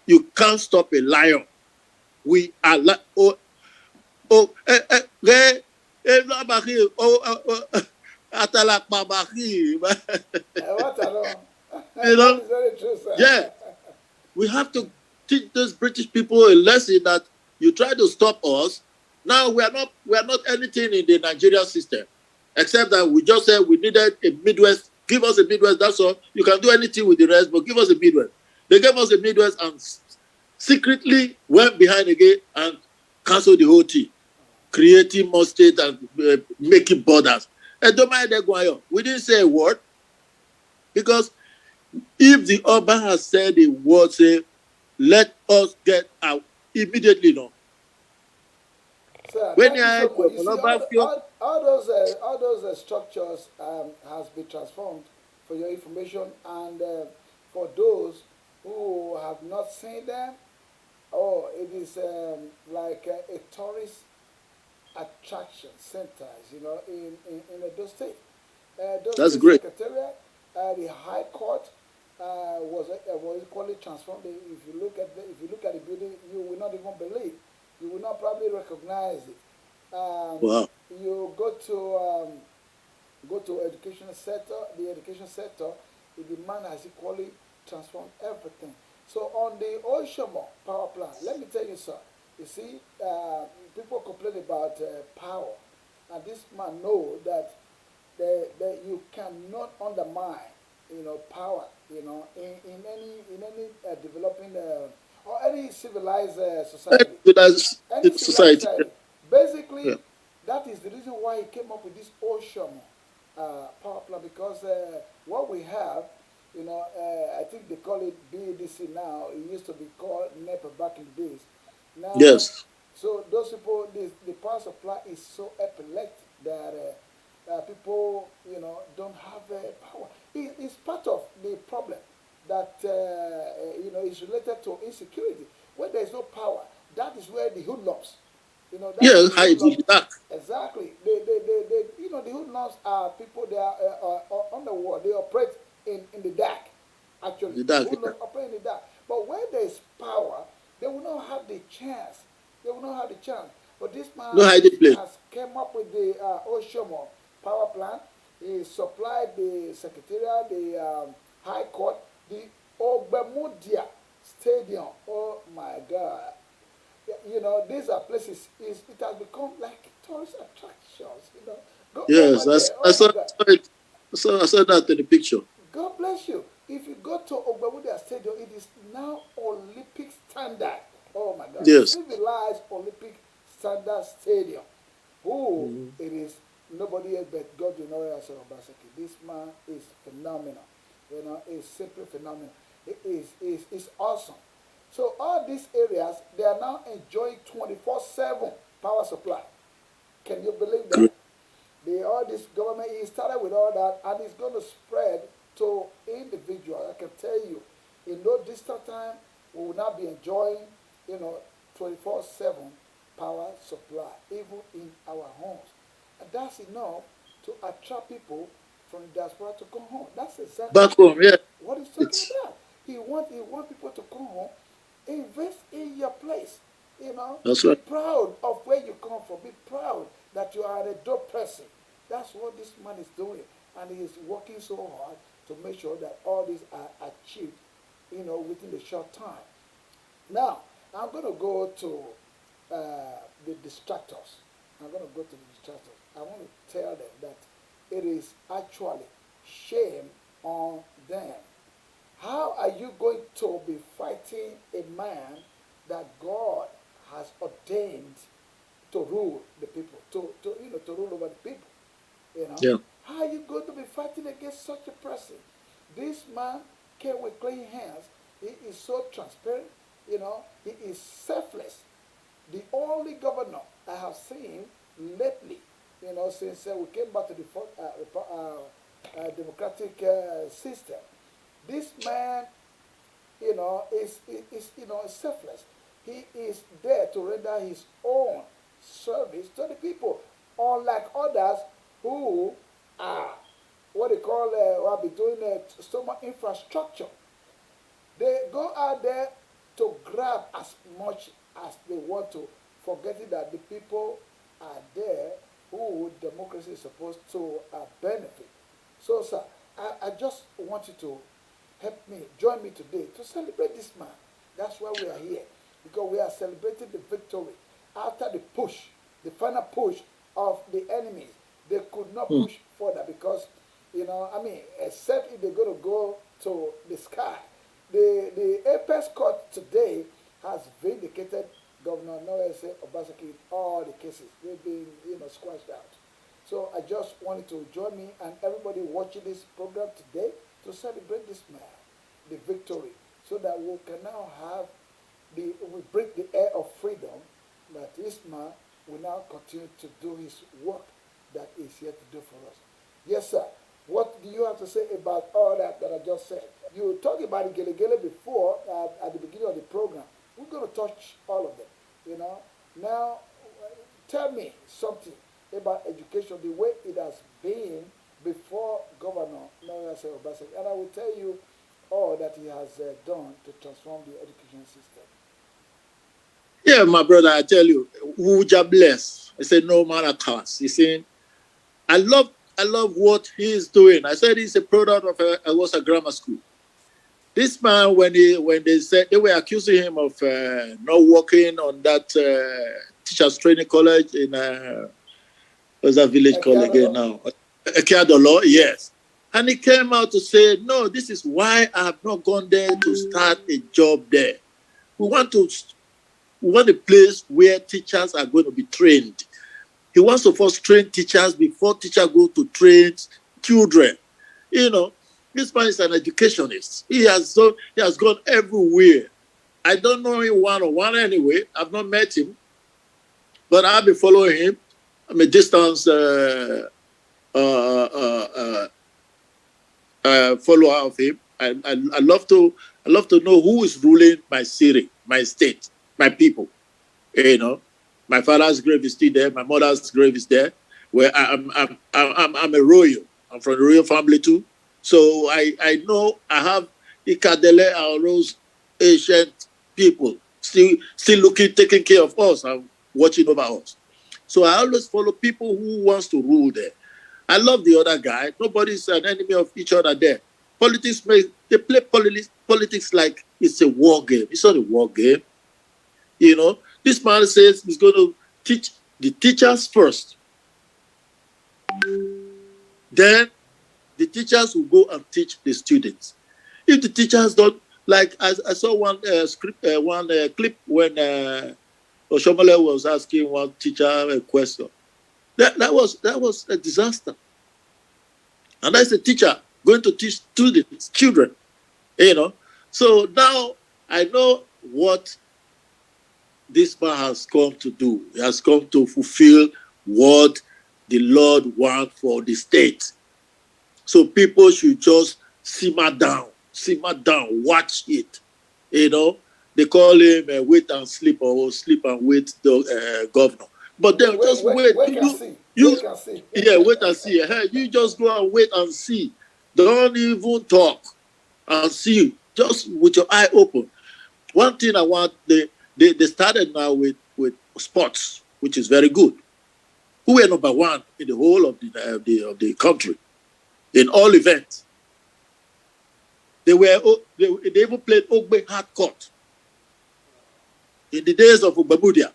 Speaker 1: you can't stop a lion. We are like oh
Speaker 3: What alone?
Speaker 1: you
Speaker 3: That
Speaker 1: know,
Speaker 3: is very true, sir.
Speaker 1: yeah. We have to teach those British people a lesson that you try to stop us. Now we are not anything in the Nigerian system, except that we just said we needed a Midwest. Give us a Midwest. That's all. You can do anything with the rest, but give us a Midwest. They gave us a Midwest and secretly went behind again and canceled the whole thing, creating more states and making borders. And don't mind that going on. We didn't say a word because if the Oba has said a word, say, let us get out immediately now.
Speaker 3: Sir,
Speaker 1: When
Speaker 3: thank
Speaker 1: you
Speaker 3: you
Speaker 1: are
Speaker 3: so much. You see,
Speaker 1: Oba,
Speaker 3: all those structures has been transformed for your information, and for those who have not seen them, oh, it is like a tourist attraction centers, in Edo State. Those
Speaker 1: that's
Speaker 3: state
Speaker 1: great.
Speaker 3: secretariat, the High Court was equally transformed. If you look at the building, you will not even believe. You will not probably recognize it.
Speaker 1: Wow.
Speaker 3: You go to education sector. The education sector, the man has equally transformed everything. So on the Oshomo power plant, let me tell you, sir. You see, people complain about power, and this man know that you cannot undermine, power, in any developing or any civilized society.
Speaker 1: But that's
Speaker 3: Any
Speaker 1: the
Speaker 3: civilized
Speaker 1: society.
Speaker 3: society.
Speaker 1: Yeah.
Speaker 3: Basically, that is the reason why he came up with this ocean power plant, because what we have, I think they call it BDC now. It used to be called NEPA back in the days. Now,
Speaker 1: Yes.
Speaker 3: so those people, the power supply is so epileptic that people, don't have power. It's part of the problem that is related to insecurity. When there is no power, that is where the hoodlums, that is
Speaker 1: Yeah,
Speaker 3: the
Speaker 1: hide in
Speaker 3: hoodlums.
Speaker 1: the dark.
Speaker 3: Exactly. The hoodlums are people. They are on the wall. They operate in the dark. Actually,
Speaker 1: The
Speaker 3: the
Speaker 1: dark. Yeah.
Speaker 3: hoodlums operate in the dark. But where there is power, they will not have the chance. They will not have the chance. But this
Speaker 1: No
Speaker 3: man
Speaker 1: hiding place.
Speaker 3: has came up with the Oshomo power plant. He supplied the secretariat, the high court, the Ogbemudia stadium. Oh my God. These are places, it has become like tourist attractions. Go over
Speaker 1: Yes,
Speaker 3: there.
Speaker 1: I
Speaker 3: Oh
Speaker 1: saw,
Speaker 3: my
Speaker 1: I
Speaker 3: God.
Speaker 1: saw it. I saw that in the picture.
Speaker 3: God bless you. If you go to Ogbemudia Stadium, it is now Olympic standard. Oh my God.
Speaker 1: Yes.
Speaker 3: Civilized Olympic standard stadium. Who
Speaker 1: Mhm.
Speaker 3: it is, nobody else but God will know as Obaseki. This man is phenomenal. Is simply phenomenal. It's awesome. So all these areas, they are now enjoying 24/7 power supply. Can you believe
Speaker 1: Great.
Speaker 3: that? All this government, he started with all that, and it's going to spread to individuals. I can tell you, in no distant time, we will not be enjoying, 24/7 power supply, even in our homes. And that's enough to attract people from the diaspora to come home. That's exactly
Speaker 1: Back home, yeah.
Speaker 3: what he's talking
Speaker 1: It's
Speaker 3: about. He want people to come home, invest in your place.
Speaker 1: that's
Speaker 3: Be
Speaker 1: right.
Speaker 3: proud of where you come from. Be proud that you are a dope person. That's what this man is doing, and he is working so hard to make sure that all these are achieved, within a short time. Now, I'm going to go to the distractors. I'm going to go to the distractors. I want to tell them that it is actually shame on them. How are you going to be fighting a man that God has ordained to rule the people, to rule over the people? You know,
Speaker 1: Yeah.
Speaker 3: how are you going to be fighting against such a person? This man came with clean hands. He is so transparent. You know, he is selfless. The only governor I have seen lately, you know, since we came back to the democratic system, this man, is selfless. He is there to render his own service to the people, unlike others who are what they call will be doing so much infrastructure. They go out there to grab as much as they want to, forgetting that the people are there who democracy is supposed to benefit. So, sir, I just want you to help me, join me today to celebrate this man. That's why we are here, because we are celebrating the victory after the push, the final push of the enemies. They could not
Speaker 1: Mm.
Speaker 3: push further because, I mean, except if they're going to go to the sky. The apex court today has vindicated Governor Noah Obaseki in all the cases. They've been, squashed out. So I just wanted to join me and everybody watching this program today to celebrate this man, the victory, so that we can now have we breathe the air of freedom, that this man will now continue to do his work that is here to do for us. Yes, sir. What do you have to say about all that I just said? You talked about the Gele before at the beginning of the program. We're going to touch all of them. Now tell me something about education, the way it has been before Governor Noah Obaseki, and I will tell you all that he has done to transform the education system.
Speaker 1: Yeah, my brother, I tell you, who ja bless. I said no matter cost. You see, I love what he is doing. I said he's a product of a grammar school. This man, when they said they were accusing him of not working on that teachers training college in what's that village called again now? Ekiadolo,
Speaker 3: Yes.
Speaker 1: yes. And he came out to say, no, this is why I have not gone there to start a job there. We want a place where teachers are going to be trained. He wants to first train teachers before teachers go to train children. This man is an educationist. He has gone everywhere. I don't know him one-on-one anyway. I've not met him, but I've been following him. I'm a distance follower of him. I love to know who is ruling my city, my state, my people. My father's grave is still there. My mother's grave is there. Where I'm a royal. I'm from the royal family too. So I know I have Idele-Ero's ancient people still looking, taking care of us and watching over us. So I always follow people who wants to rule there. I love the other guy. Nobody's an enemy of each other there. They play politics like it's a war game. It's not a war game. This man says he's going to teach the teachers first. Then the teachers will go and teach the students. If the teachers don't, like I saw one clip when Oshomole was asking one teacher a question. That was a disaster. And that's a teacher going to teach students, children. So now I know what this man has come to do. He has come to fulfill what the Lord wants for the state. So people should just simmer down, watch it. They call him wait and sleep or sleep and wait the governor. But then just wait.
Speaker 3: Wait and see.
Speaker 1: Yeah, wait and see. You just go and wait and see. Don't even talk and see. Just with your eye open. One thing I want, they started now with sports, which is very good. Who were number one in the whole of the country in all events. They even played Ogbe hard court in the days of Ubabudia.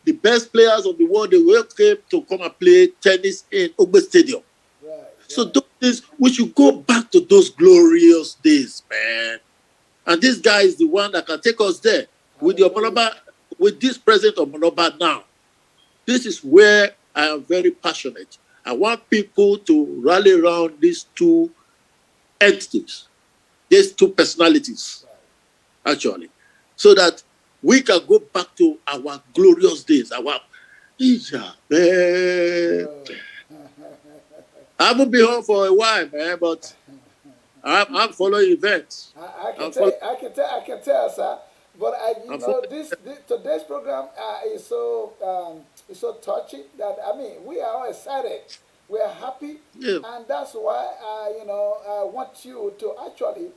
Speaker 1: the best players of the world, they will came to come and play tennis in Ogbe Stadium.
Speaker 3: Right.
Speaker 1: So those days, we should go back to those glorious days, man. And this guy is the one that can take us there with the Omoloba, with this president of Omoloba now. This is where I am very passionate. I want people to rally around these two entities, these two personalities, actually, so that we can go back to our glorious days. Yeah, man. I haven't been home for a while, man, but I'm following events.
Speaker 3: I can tell, sir. But today's program is so touching that we are all excited, we are happy, and that's why I want you to actually.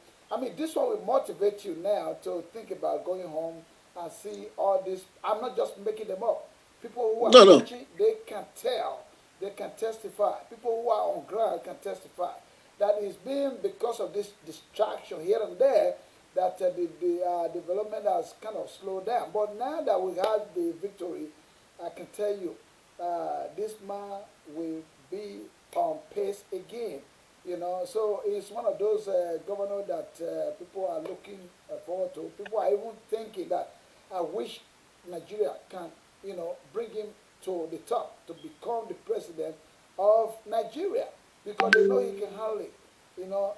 Speaker 3: This one will motivate you now to think about going home and see all this. I'm not just making them up. People who are watching, they can tell, they can testify. People who are on ground can testify that it's been because of this distraction here and there that the development has kind of slowed down. But now that we have the victory, I can tell you, this man will be on pace again. So it's one of those governors that people are looking forward to. People are even thinking that I wish Nigeria can, bring him to the top to become the president of Nigeria because they know he can handle it.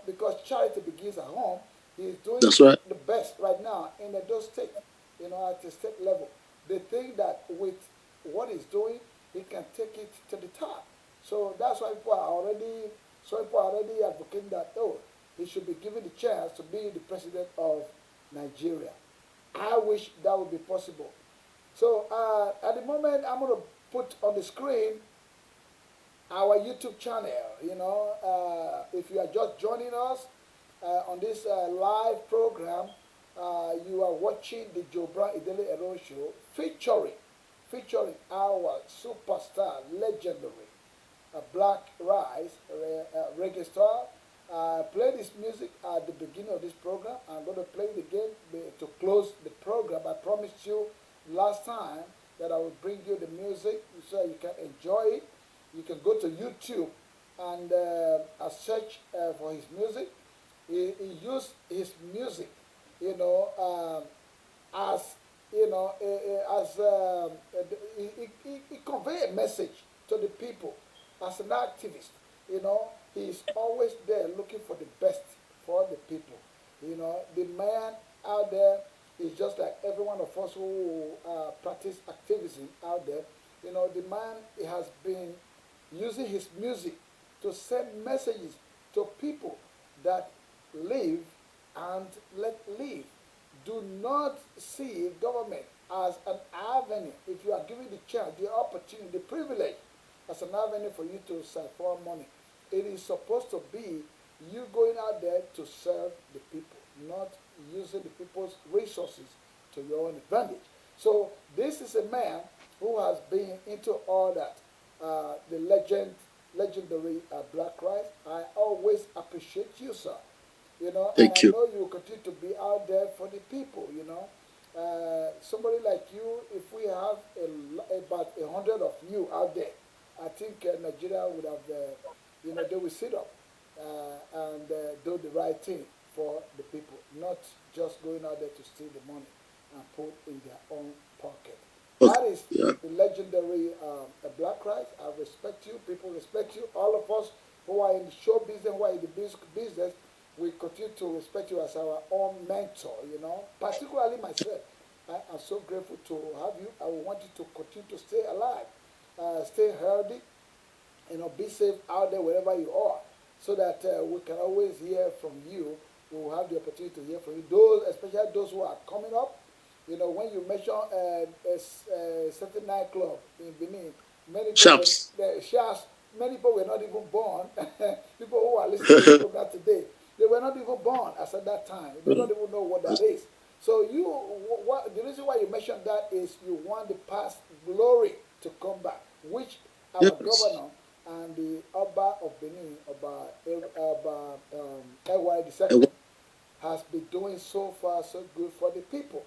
Speaker 3: Because charity begins at home. He's doing the best right now in those states, at the state level. They think that with what he's doing, he can take it to the top. So that's why people are already advocating that, he should be given the chance to be the president of Nigeria. I wish that would be possible. So at the moment, I'm going to put on the screen our YouTube channel. If you are just joining us on this live program, you are watching the Jobra Idele-Ero show featuring our superstar, legendary Black Rice reggae star. Play this music at the beginning of this program. I'm going to play it again to close the program. I promised you last time that I will bring you the music so you can enjoy it. You can go to YouTube and search for his music. He used his music, as he convey a message to the people as an activist. He's always there looking for the best for the people. The man out there is just like every one of us who practice activism out there. The man has been using his music to send messages to people that live and let live. Do not see government as an avenue. If you are given the chance, the opportunity, the privilege as an avenue for you to siphon money, it is supposed to be you going out there to serve the people, not using the people's resources to your own advantage. So this is a man who has been into all that. The legendary Black Rice. I always appreciate you, sir.
Speaker 1: Thank
Speaker 3: you.
Speaker 1: you.
Speaker 3: I know you will continue to be out there for the people. Somebody like you, if we have about 100 of you out there, I think Nigeria would have, they will sit up and do the right thing for the people, not just going out there to steal the money and put in their own pocket. That is the legendary Black Rice. I respect you. People respect you. All of us who are in the show business, who are in the business, we continue to respect you as our own mentor, particularly myself. I am so grateful to have you. I want you to continue to stay alive, stay healthy, be safe out there wherever you are, so that we can always hear from you. We will have the opportunity to hear from you. Especially those who are coming up. When you mention a certain nightclub in Benin, many people were not even born. People who are listening to this program today, they were not even born as at that time. They don't even know what that is. So the reason why you mentioned that is you want the past glory to come back, which our governor and the Oba of Benin, Oba II, has been doing so far so good for the people.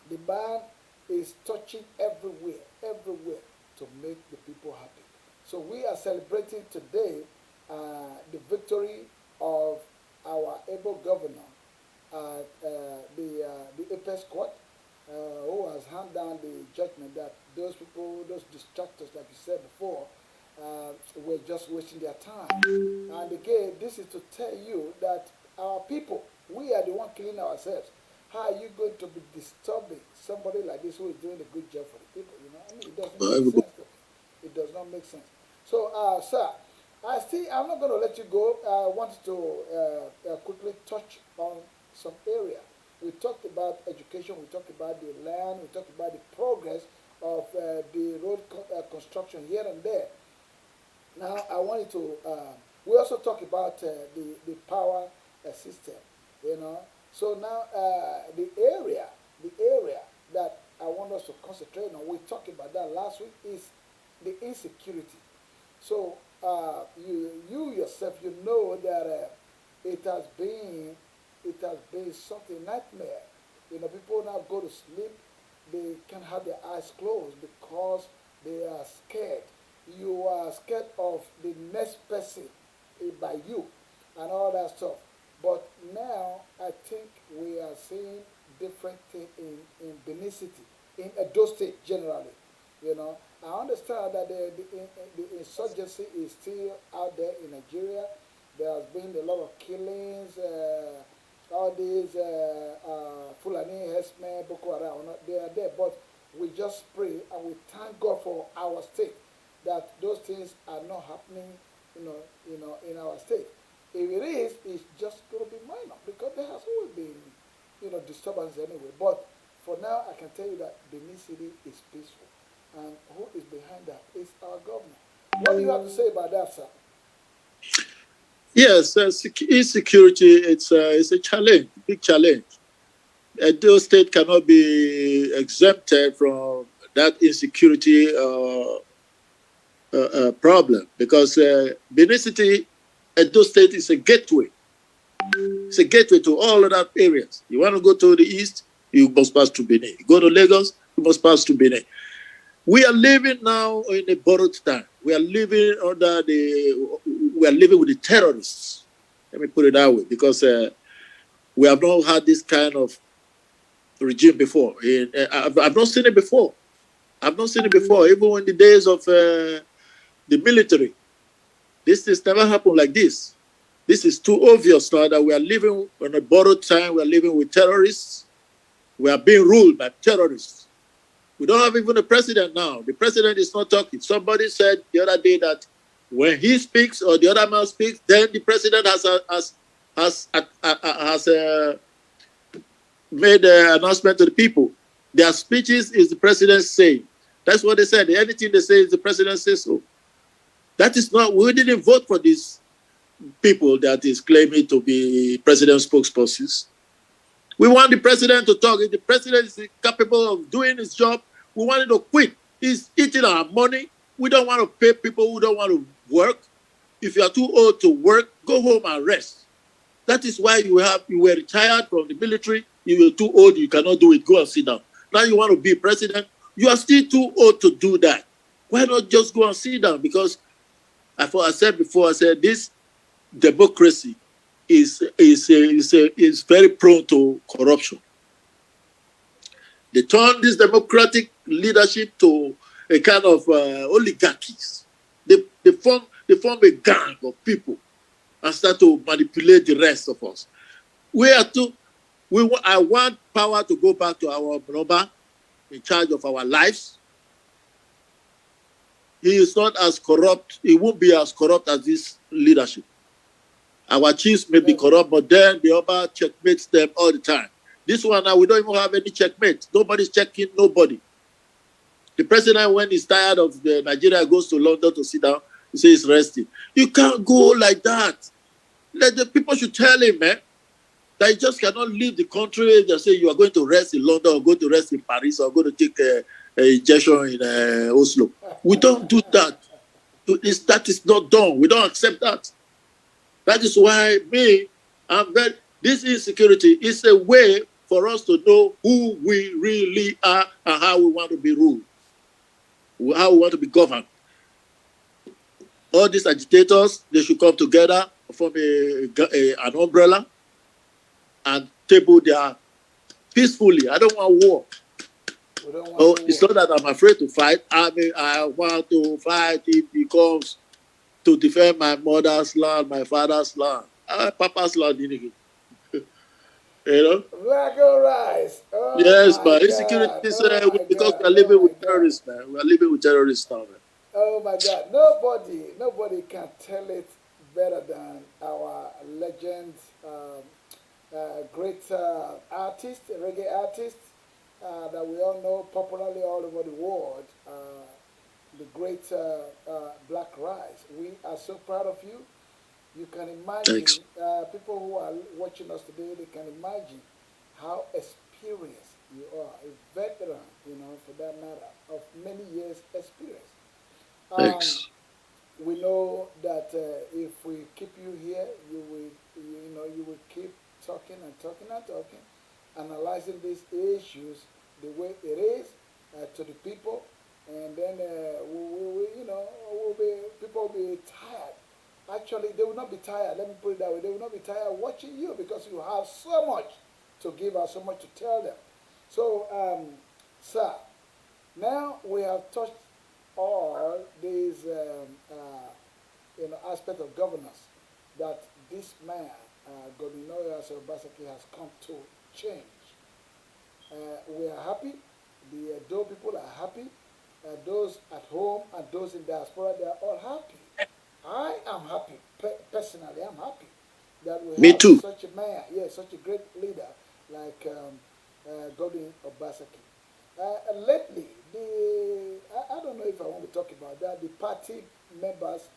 Speaker 3: The man is touching everywhere, everywhere to make the people happy. So we are celebrating today the victory of our able governor at the apex court, who has handed down the judgment that those people, those distractors, like you said before, were just wasting their time. And again, this is to tell you that our people, we are the one killing ourselves. How are you going to be disturbing somebody like this who is doing a good job for the people? You know, I mean, it doesn't make sense to me. It does not make sense. So, sir, I'm not going to let you go. I wanted to quickly touch on some area. We talked about education. We talked about the land. We talked about the progress of the road construction here and there. Now, I wanted to. We also talk about the power system. You know. So now, the area that I want us to concentrate on. We talked about that last week is the insecurity. So you yourself, you know that it has been something nightmare. You know, people now go to sleep, they can't have their eyes closed because they are scared. You are scared of the next person by you and all that stuff. But now I think we are seeing different things in Benin City, in Edo State generally. You know, I understand that the insurgency is still out there in Nigeria. There has been a lot of killings. All these Fulani herdsmen, Boko Haram, they are there. But we just pray and we thank God for our state that those things are not happening, in our state. If it is, it's just going to be minor because there has always been, disturbance anyway. But for now, I can tell you that Benin City is peaceful. And who is behind that is our governor. What do you have to say about that, sir?
Speaker 1: Yes, insecurity, it's a challenge, big challenge. Edo State cannot be exempted from that insecurity problem because Benin City, Edo State is a gateway. It's a gateway to all of that areas. You want to go to the east, you must pass through Benin. You go to Lagos, you must pass through Benin. We are living now in a borrowed time. We are living with the terrorists. Let me put it that way, because we have not had this kind of regime before. I've not seen it before. I've not seen it before, even in the days of the military. This has never happened like this. This is too obvious now that we are living on a borrowed time. We are living with terrorists. We are being ruled by terrorists. We don't have even a president now. The president is not talking. Somebody said the other day that when he speaks or the other man speaks, then the president has made an announcement to the people. Their speeches is the president saying. That's what they said. Anything they say is the president says so. That is not, we didn't vote for these people that is claiming to be president spokespersons. We want the president to talk. If the president is capable of doing his job, we want him to quit. He's eating our money. We don't want to pay people who don't want to work. If you are too old to work, go home and rest. That is why you were retired from the military. You were too old. You cannot do it. Go and sit down. Now you want to be president. You are still too old to do that. Why not just go and sit down? Because I said before, I said this democracy is very prone to corruption. They turn this democratic leadership to a kind of oligarchies. They form a gang of people and start to manipulate the rest of us. I want power to go back to our Noba in charge of our lives. He is not as corrupt. He won't be as corrupt as this leadership. Our chiefs may be corrupt, but then the other checkmates them all the time. This one now, we don't even have any checkmate. Nobody's checking nobody. The president, when he's tired of Nigeria, goes to London to sit down. He says he's resting. You can't go like that. The people should tell him, man, that you just cannot leave the country. They say you are going to rest in London or go to rest in Paris or go to take an injection in Oslo. We don't do that. That is not done. We don't accept that. That is why this insecurity is a way for us to know who we really are and how we want to be ruled, how we want to be governed. All these agitators, they should come together, form an umbrella, and table their peacefully. I don't want war. It's not that I'm afraid to fight. I want to fight if it comes to defend my mother's land, my father's land, Papa's land. You know?
Speaker 3: Black or rice. Oh
Speaker 1: Yes,
Speaker 3: my
Speaker 1: but insecurity
Speaker 3: God.
Speaker 1: is
Speaker 3: Oh my
Speaker 1: because
Speaker 3: God.
Speaker 1: we are
Speaker 3: Oh
Speaker 1: living
Speaker 3: my
Speaker 1: with
Speaker 3: God.
Speaker 1: terrorists, man. We are living with terrorists now, man.
Speaker 3: Oh my God. Nobody can tell it better than our legend, great artist, reggae artist that we all know popularly all over the world. The great Black Rice. We are so proud of you. You can imagine,
Speaker 1: Thanks.
Speaker 3: people who are watching us today, they can imagine how experienced you are, a veteran, for that matter, of many years' experience. Um,
Speaker 1: Thanks.
Speaker 3: we know that if we keep you here, you will keep talking and talking and talking, analyzing these issues the way it is to the people, and then we'll be people will be tired. Actually, they will not be tired. Let me put it that way. They will not be tired watching you because you have so much to give us, so much to tell them. So, sir, now we have touched all these aspects of governance that this man, Godinoya Obaseki, has come to change. We are happy. The Edo people are happy. Those at home and those in diaspora, they are all happy. I am happy. Personally, I'm happy that we
Speaker 1: Me
Speaker 3: have
Speaker 1: too.
Speaker 3: such a man, yes, such a great leader like Godwin Obaseki. Lately, I don't know if I want to talk about that. The party members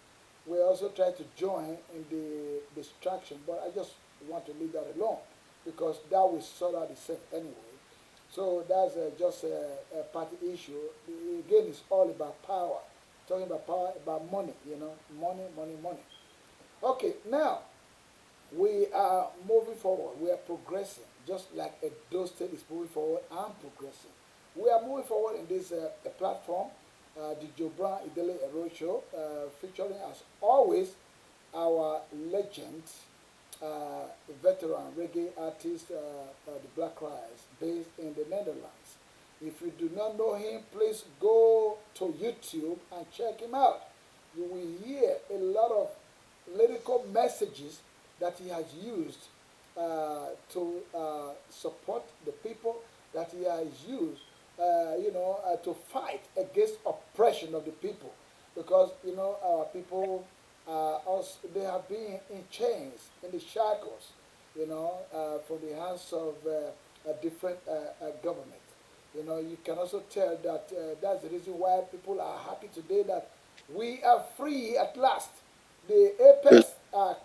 Speaker 3: will also try to join in the distraction, but I just want to leave that alone because that will sort out itself anyway. So that's just a party issue. Again, it's all about power. Talking about power, about money, money, money, money. Okay, now we are moving forward. We are progressing, just like Edo State is moving forward and progressing. We are moving forward in this platform, the Jobran Idele-Ero show, featuring as always our legend, veteran reggae artist, the Black Rise, based in the Netherlands. If you do not know him, please go to YouTube and check him out. You will hear a lot of lyrical messages that he has used to support the people, that he has used, to fight against oppression of the people. Because, our people, they have been in chains, in the shackles, from the hands of a different government. You can also tell that that's the reason why people are happy today that we are free at last. The
Speaker 1: Yeah.
Speaker 3: Apex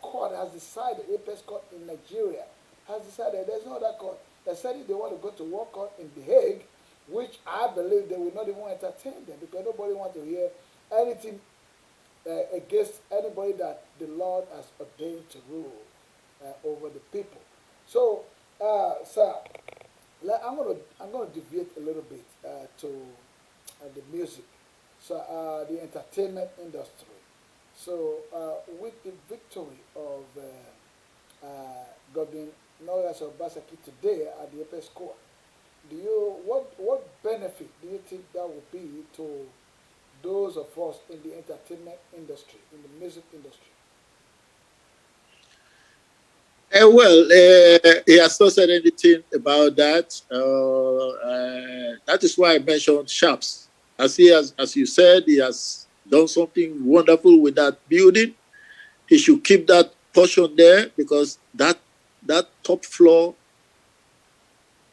Speaker 3: court has decided, Apex court in Nigeria has decided, there's no other court. They said if they want to go to war court in The Hague, which I believe they will not even entertain them because nobody wants to hear anything against anybody that the Lord has ordained to rule over the people. So, sir, I'm gonna deviate a little bit to the music, so the entertainment industry. So, with the victory of Godwin Noyas Obaseki today at the Apex Court, what benefit do you think that would be to those of us in the entertainment industry, in the music industry?
Speaker 1: He has not said anything about that. That is why I mentioned Sharps. As you said, he has done something wonderful with that building. He should keep that portion there because that top floor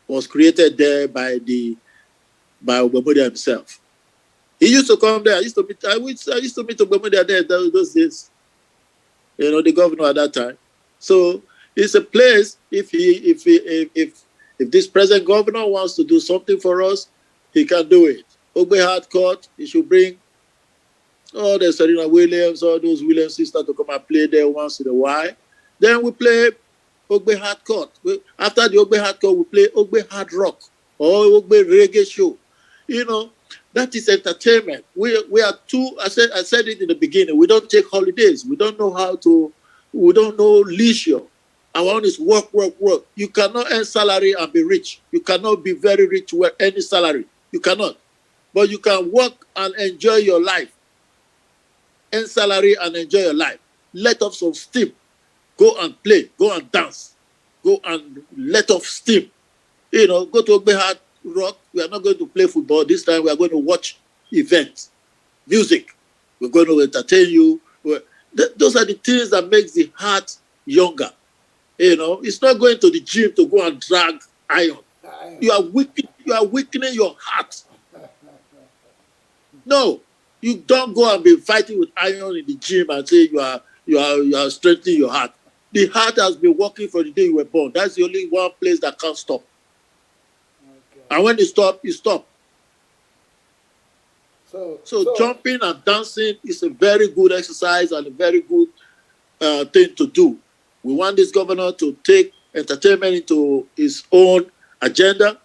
Speaker 1: was created there by Obamudia himself. He used to come there. I used to meet Obamudia there those days. The governor at that time. So it's a place. If this present governor wants to do something for us, he can do it. Ogbe Hard Court, he should bring all the Serena Williams, all those Williams sisters to come and play there once in a while. Then we play Ogbe hardcore. After the Ogbe hardcore, we play Ogbe hard rock or Ogbe reggae show. You know, that is entertainment. We are too. I said it in the beginning. We don't take holidays. We don't know how to. We don't know leisure. Our own is work, work, work. You cannot earn salary and be rich. You cannot be very rich with any salary. You cannot. But you can work and enjoy your life. Earn salary and enjoy your life. Let off some steam. Go and play. Go and dance. Go and let off steam. You know, go to Ogbe Hard Rock. We are not going to play football. This time we are going to watch events, music. We're going to entertain you. Those are the things that makes the heart younger. You know, it's not going to the gym to go and drag iron. You are weakening your heart. No, you don't go and be fighting with iron in the gym and say you are strengthening your heart. The heart has been working from the day you were born. That's the only one place that can't stop. Okay. And when you stop, you stop. So jumping and dancing is a very good exercise and a very good thing to do. We want this governor to take entertainment into his own agenda,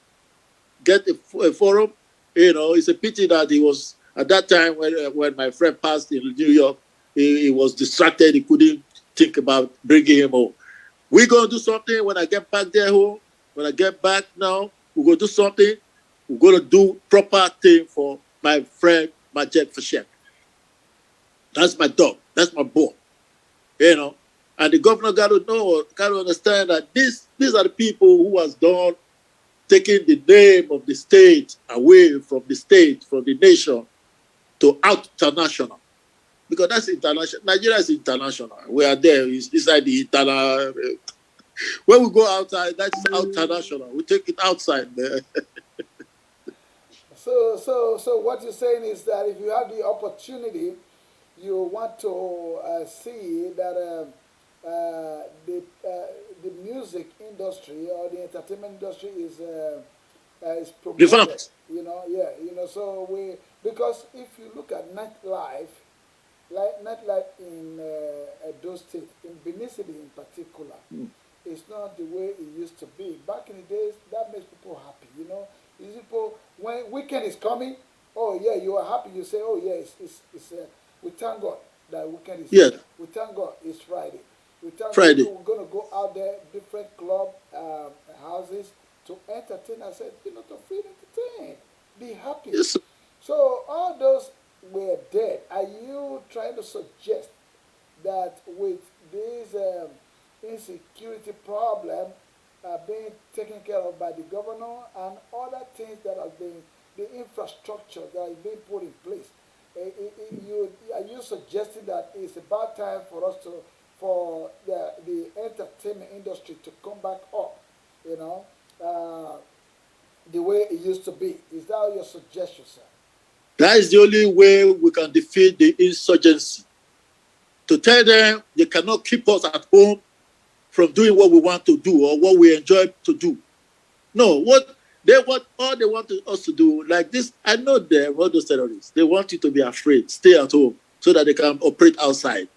Speaker 1: get a forum. You know, it's a pity that he was, at that time when my friend passed in New York, he was distracted. He couldn't think about bringing him home. We're going to do something when I get back there home. When I get back now, we're going to do something. We're going to do proper thing for my friend, Majek Fashek. That's my dog. That's my boy. You know, and the governor got to understand that these are the people who has done taking the name of the state away from the state, from the nation to international. Because that's international. Nigeria is international. We are there. It's inside the internal. When we go outside, that's international. We take it outside there.
Speaker 3: So what you're saying is that if you have the opportunity, you want to see that the music industry or the entertainment industry is promoted.
Speaker 1: Revamped.
Speaker 3: You know, yeah, you know. So because if you look at nightlife, like nightlife in those states, in Benin City in particular, it's not the way it used to be. Back in the days, that makes people happy. You know, these people when weekend is coming, oh yeah, you are happy. You say, oh yeah, we thank God that weekend is here. We thank God it's Friday. We thank God we're going to go out there, different club houses to entertain ourselves. You know, to feel entertained, be happy.
Speaker 1: Yes.
Speaker 3: So all those were dead. Are you trying to suggest that with this insecurity problem being taken care of by the governor and other things that have been, the infrastructure that is being put in place, are you suggesting that it's about time for us for the entertainment industry to come back up, you know, the way it used to be? Is that your suggestion, sir?
Speaker 1: That is the only way we can defeat the insurgency. To tell them they cannot keep us at home from doing what we want to do or what we enjoy to do. No, all they want us to do, like this, I know them, all those terrorists, they want you to be afraid, stay at home so that they can operate outside.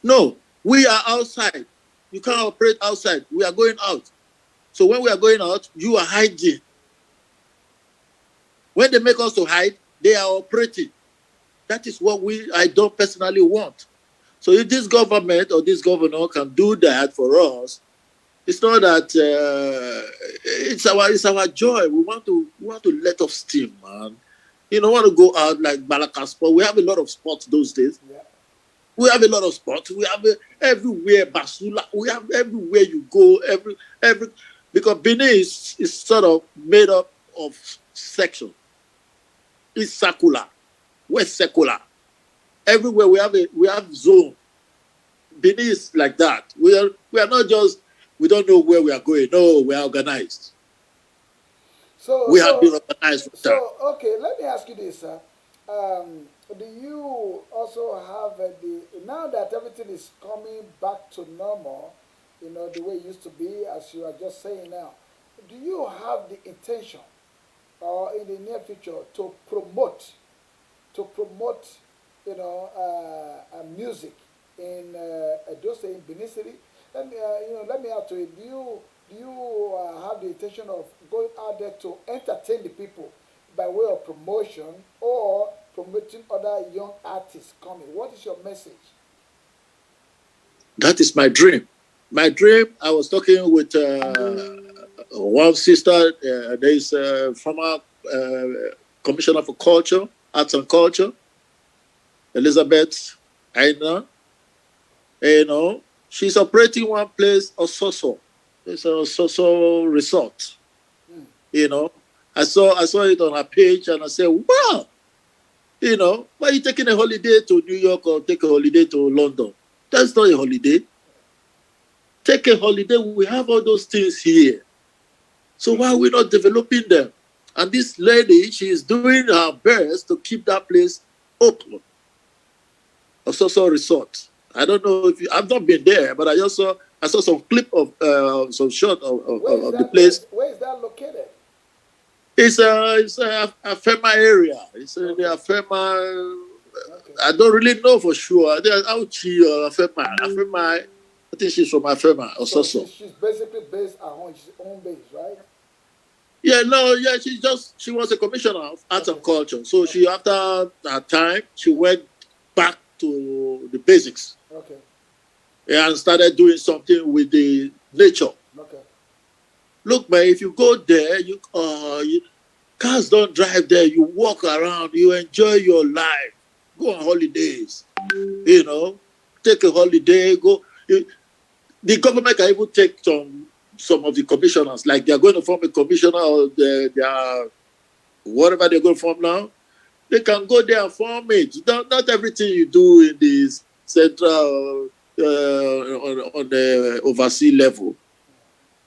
Speaker 1: No, we are outside. You can't operate outside. We are going out. So when we are going out, you are hiding. When they make us to hide, they are operating. That is what I don't personally want. So if this government or this governor can do that for us, it's not that it's our joy. We want to let off steam, man. You don't want to go out like Balaka sport. We have a lot of sports those days. Yeah. We have a lot of sports. We have everywhere, Basula. We have everywhere you go. Every because Benin is sort of made up of sections. It's circular, west circular. Everywhere we have zone. Benin is like that. We are not just, we don't know where we are going. No, we are organized. We have been organized.
Speaker 3: Okay, let me ask you this, sir. Do you also have now that everything is coming back to normal, you know, the way it used to be, as you are just saying now, do you have the intention or in the near future to promote, you know, music in those in Benin City? let me ask you, do you have the intention of going out there to entertain the people by way of promotion or promoting other young artists coming? What is your message?
Speaker 1: That is my dream. My dream, I was talking with one sister, there is a former commissioner for culture, arts and culture, Elizabeth Aina. She's operating one place, Ososo. It's a Ososo resort.
Speaker 3: Mm.
Speaker 1: You know, I saw it on her page, and I said, wow. Why are you taking a holiday to New York or take a holiday to London? That's not a holiday. Take a holiday. We have all those things here. So why are we not developing them? And this lady, she is doing her best to keep that place open. Ososo Resort. I don't know if I've not been there, but I saw some clip of some shot of the place.
Speaker 3: Where is that located?
Speaker 1: It's a Afema area. It's in the
Speaker 3: Okay.
Speaker 1: Afema.
Speaker 3: Okay.
Speaker 1: I don't really know for sure. There's Auchi or Afema. Afema. I think she's from Afema or
Speaker 3: So
Speaker 1: so.
Speaker 3: she's basically based at home, she's own base, right?
Speaker 1: Yeah, no, yeah, she was a commissioner of arts
Speaker 3: Okay.
Speaker 1: and culture. So
Speaker 3: Okay.
Speaker 1: she, after that time, she went back to the basics,
Speaker 3: Okay.
Speaker 1: yeah, and started doing something with the nature.
Speaker 3: Okay.
Speaker 1: Look, man, if you go there, cars don't drive there. You walk around, you enjoy your life, go on holidays. Take a holiday. The government can even take some of the commissioners, like they're going to form a commissioner or they are whatever they're going to form now. They can go there and form it. Not everything you do in the central on the overseas level.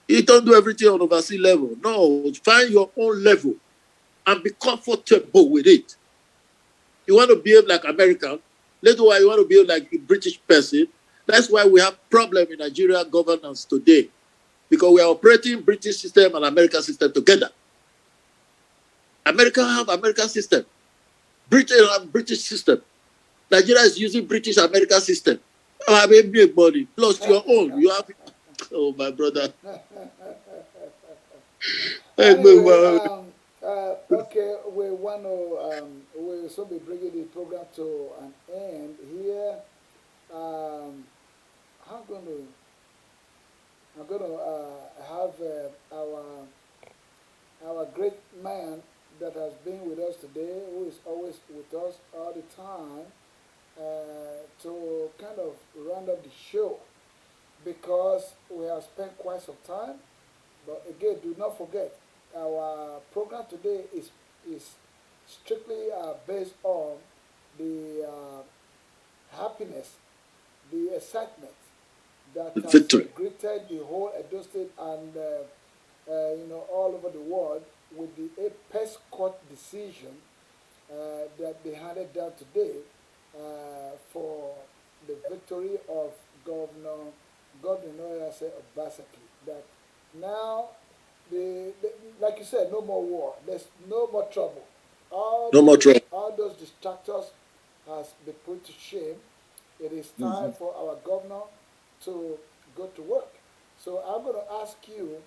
Speaker 1: You don't do everything on overseas level. No, find your own level and be comfortable with it. You want to behave like American. That's why you want to behave like a British person. That's why we have problem in Nigeria governance today, because we are operating British system and American system together. America have American system. Britain have British system. Nigeria is using British American system. I mean, everybody plus your own. You have. Oh, my brother.
Speaker 3: Anyway, okay, we'll soon be bringing the program to an end here. I'm going to have our great man that has been with us today, who is always with us all the time, to kind of round up the show because we have spent quite some time. But again, do not forget, our program today is strictly based on the happiness, the excitement that has
Speaker 1: Victory.
Speaker 3: greeted the whole Edo State and all over the world with the Apex Court decision that they handed down today for the victory of Governor Noyase Obaseki. That now, the like you said, no more war. There's no more trouble.
Speaker 1: No more trouble.
Speaker 3: All those distractors has been put to shame. It is time
Speaker 1: Mm-hmm.
Speaker 3: for our governor to go to work. So I'm going to ask you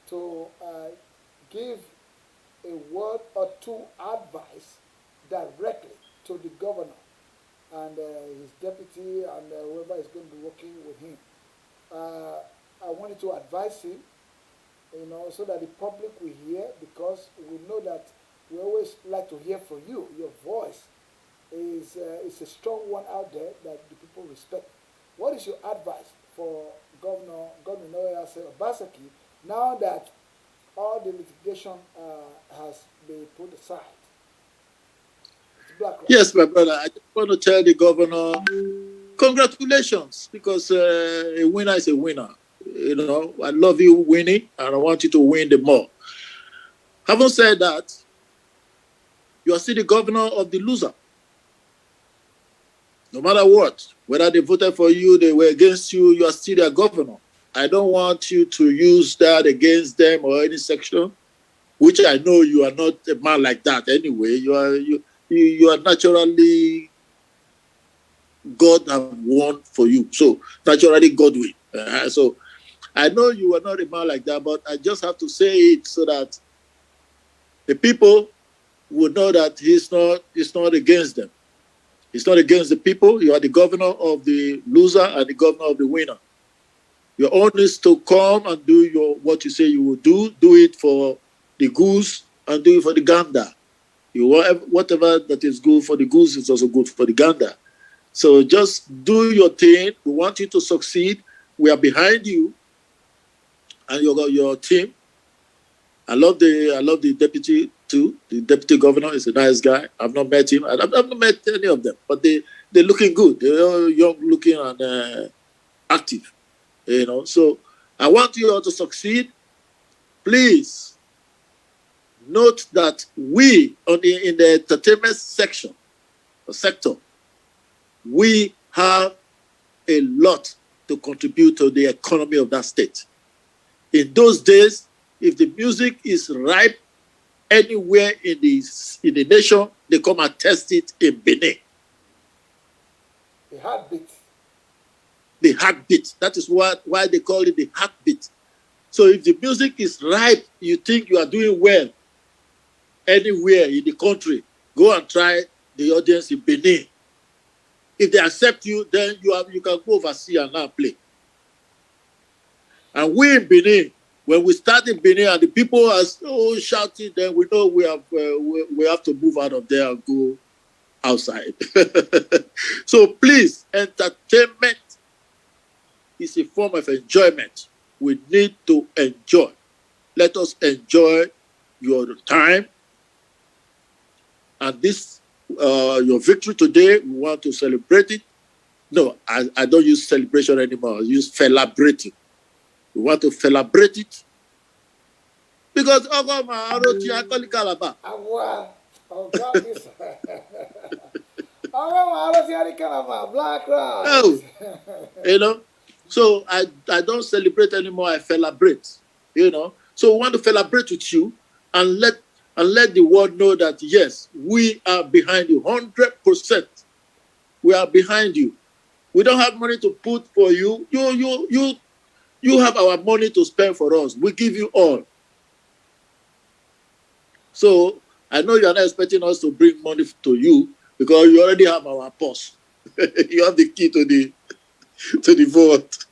Speaker 3: to give a word or two advice directly to the governor and his deputy and whoever is going to be working with him. Uh, I want you to advise him, so that the public will hear, because we know that we always like to hear from you. Your voice is a strong one out there that the people respect. What is your advice for Governor Noyase Obaseki now that all the litigation has been put aside? It's black, right?
Speaker 1: Yes, my brother. I just want to tell the governor, congratulations, because a winner is a winner. I love you winning, and I want you to win the more. Having said that, you are still the governor of the loser. No matter what, whether they voted for you, they were against you, you are still their governor. I don't want you to use that against them or any section, which I know you are not a man like that anyway. You are naturally, God have won for you. So naturally God will. So I know you are not a man like that, but I just have to say it so that the people would know that it's not against them. It's not against the people. You are the governor of the loser and the governor of the winner. Your own is to come and do what you say you will do. Do it for the goose and do it for the gander. Whatever that is good for the goose is also good for the gander. So just do your thing. We want you to succeed. We are behind you and your team. I love the deputy too. The deputy governor is a nice guy. I've not met him. I've not met any of them, but they're looking good. They're all young looking and active. So I want you all to succeed. Please note that we in the entertainment section or sector, we have a lot to contribute to the economy of that state. In those days, if the music is ripe anywhere in the nation, they come and test it in Benin.
Speaker 3: The heartbeat.
Speaker 1: The heartbeat. That is why they call it the heartbeat. So if the music is ripe, you think you are doing well anywhere in the country, go and try the audience in Benin. If they accept you, then you can go overseas and now play. And we in Benin, when we start in Benin and the people are shouting, then we know we have to move out of there and go outside. So please, entertainment is a form of enjoyment. We need to enjoy. Let us enjoy your time. And this, your victory today, we want to celebrate it. No, I don't use celebration anymore. I use celebrating. We want to celebrate it. Because
Speaker 3: Black rice.
Speaker 1: So I don't celebrate anymore. I celebrate. So we want to celebrate with you and let the world know that yes, we are behind you 100%. We are behind you. We don't have money to put for you. You have our money to spend for us. We give you all. So I know you are not expecting us to bring money to you because you already have our purse. You have the key to the vote.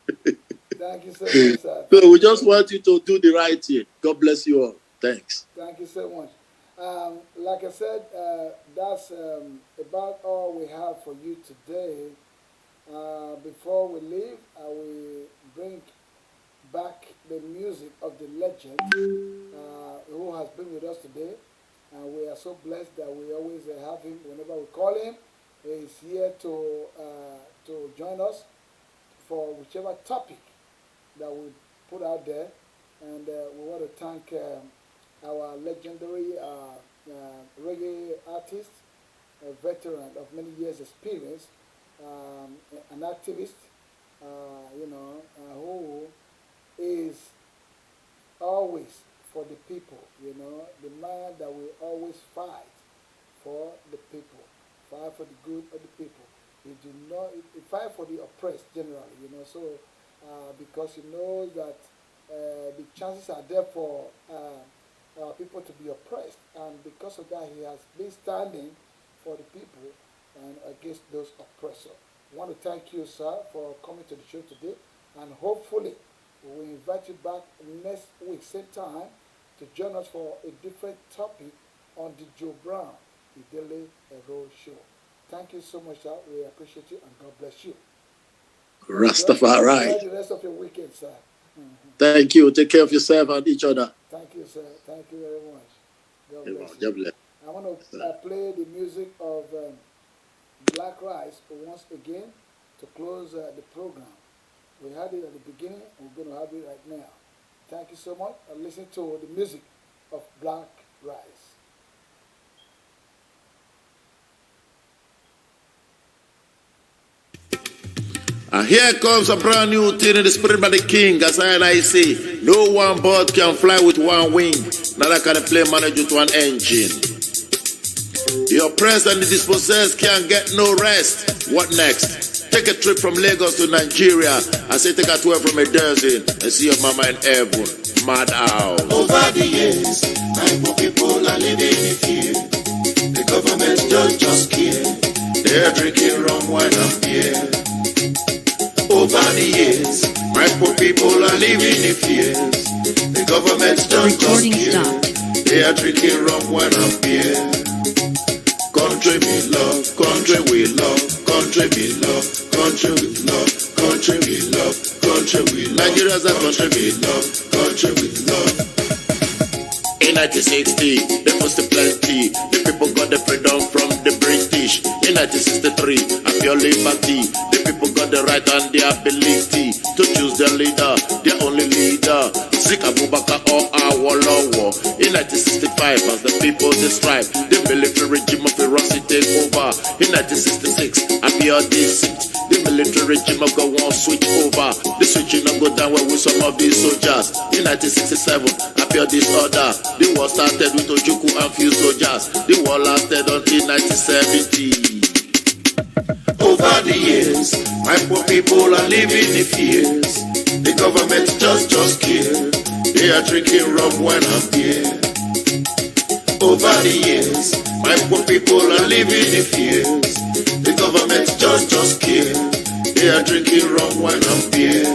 Speaker 3: Thank you so much, sir.
Speaker 1: So we just want you to do the right thing. God bless you all. Thanks.
Speaker 3: Thank you so much. Like I said, that's about all we have for you today. Before we leave, I will bring back the music of the legend who has been with us today. And we are so blessed that we always have him whenever we call him. He's here to join us for whichever topic that we put out there. And we want to thank our legendary reggae artist, a veteran of many years' experience, an activist, who is always for the people, the man that will always fight for the people, fight for the good of the people. He do not he fight for the oppressed generally, so because he knows that the chances are there for people to be oppressed, and because of that he has been standing for the people and against those oppressors. I want to thank you, sir, for coming to the show today, and hopefully we will invite you back next week, same time, to join us for a different topic on the Joe Brown, Idele-Ero show. Thank you so much, sir. We appreciate you, and God bless you.
Speaker 1: Rastafari.
Speaker 3: Enjoy the rest of your weekend, sir.
Speaker 1: Thank you. Take care of yourself and each other.
Speaker 3: Thank you, sir. Thank you very much. God bless you. I want to play the music of Black Rice once again to close the program. We had it at the beginning, and we're going to have it right now. Thank you so much. Listen to the music of Black Rice.
Speaker 1: And here comes a brand new thing in the spirit by the king. As I say, no one bird can fly with one wing. Neither can a plane manage with one engine. The oppressed and the dispossessed can't get no rest. What next? Take a trip from Lagos to Nigeria. I say take a tour from a dozen and see your mama in heaven. Mad out.
Speaker 2: Over the years, my poor people are living in fear. The government just care. They are drinking rum, wine and beer. Over the years, my poor people are living in fears. The government just care. They are drinking rum, wine and beer. Country we love, country we love, country we love, country with love, country we love, country we love. Nigeria's a country we love, country with love.
Speaker 1: In 1960, there was plenty. The people got the freedom from the British. In 1963, a pure liberty. The people got the right and the ability to choose their leader, their only leader. Zik Abubakar or Awolowo. In 1965, as the people they strive, the military regime of ferocity take over. In 1966, a pure deceit. The military regime of go on switch over. The switching up go down with some of these soldiers. In 1967, a pure disorder. The war started with Ojukwu and few soldiers. The war lasted until 1970.
Speaker 2: Over the years, my poor people are living in fears. The government just care. They are drinking rum, wine and beer. Over the years, my poor people are living in fears. The government just care. They are drinking rum, wine and beer.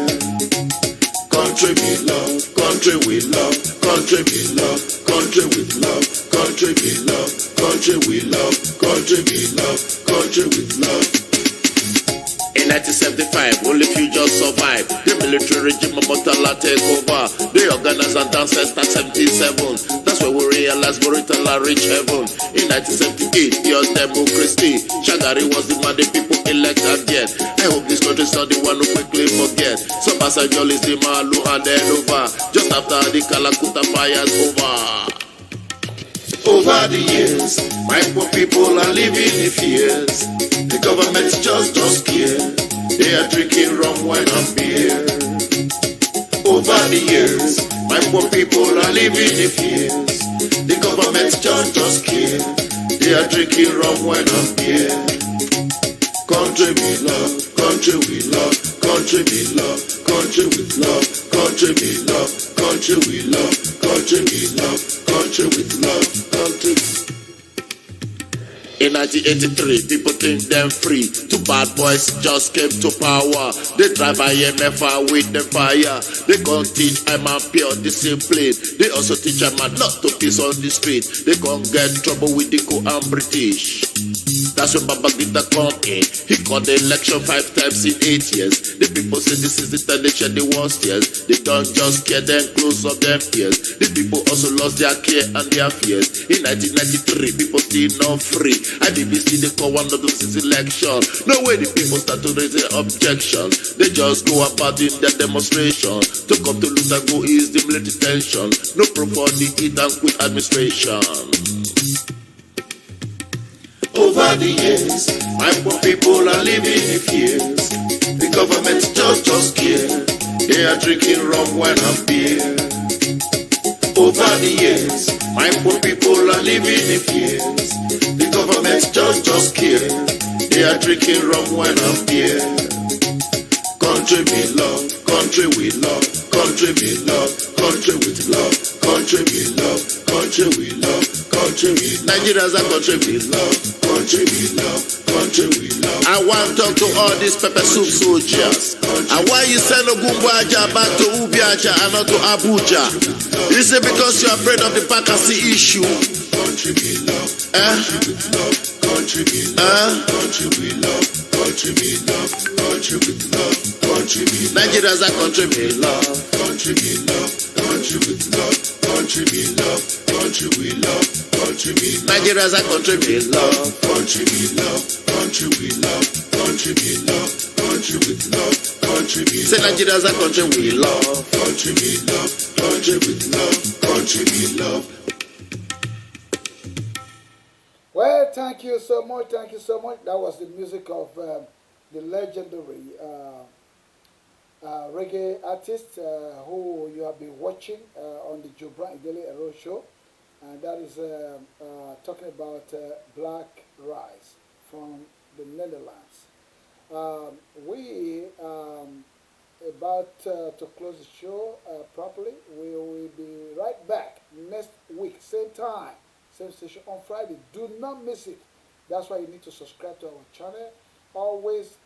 Speaker 2: Country we love, country we love, country we love, country with love, country we love, country we love, country we love, country with love.
Speaker 1: In 1975, only few just survived. The military regime of Murtala take over. They organized and danced at 77. That's why we realized Murtala reach heaven. In 1978, pure democracy. Shagari was the man the people elected yet. I hope this country's not the one who quickly forget. So Basanjol is the man who handed over. Just after the Kalakuta fire's over.
Speaker 2: Over the years, my poor people are living in fears. The government just care. They are drinking rum, wine and beer. Over the years, my poor people are living in fears. The government just care. They are drinking rum, wine and beer. Country we love, country we love, country we love, country with love, country we love, country we love, country we love, country with love, country.
Speaker 1: In 1983, people think them free. Two bad boys just came to power. They drive IMF with the fire. They can't teach a man pure discipline. They also teach a man not to piss on the street. They can't get trouble with the co and British. That's when Babangida come in. He called the election 5 times in 8 years. The people say this is the time they shed the worst tears. They don't just care them close up their fears. The people also lost their care and their fears. In 1993, people still not free. IBBC they call one of those election. No way the people start to raise their objections. They just go about in their demonstration. To come to loot and go ease the military tension. No pro for the eat and quit administration.
Speaker 2: Over the years, my poor people are living in fears. The government just care. They are drinking rum, wine and beer. Over the years, my poor people are living in fears. The government just care. They are drinking rum, wine and beer. Country we love, country we love, country we love, country with love, country we love, country we love, country we love.
Speaker 1: Nigeria's a country we love,
Speaker 2: country we love, country we love.
Speaker 1: I want to talk to all these pepper soup soldiers. And why you send Ogumbo Aja back to Ubiaja and not to Abuja? Is it because you're afraid of the Bakassi issue?
Speaker 2: Country we love, country with love, country we love, country we love, country we love, country with love, country we love.
Speaker 1: Nigeria's a country we love,
Speaker 2: country we love, country with love, country we love, country we love, country we love.
Speaker 1: Nigeria's a country we love,
Speaker 2: country we love, country we love, country we love, country with love, country we love.
Speaker 1: Say Nigeria's a country we love,
Speaker 2: country we love, country with love, country we love.
Speaker 3: Well, thank you so much. Thank you so much. That was the music of the legendary reggae artist who you have been watching on the Idele-Ero show. And that is talking about black rice from the Netherlands. We about to close the show properly. We will be right back next week, same time, same station on Friday. Do not miss it. That's why you need to subscribe to our channel. Always,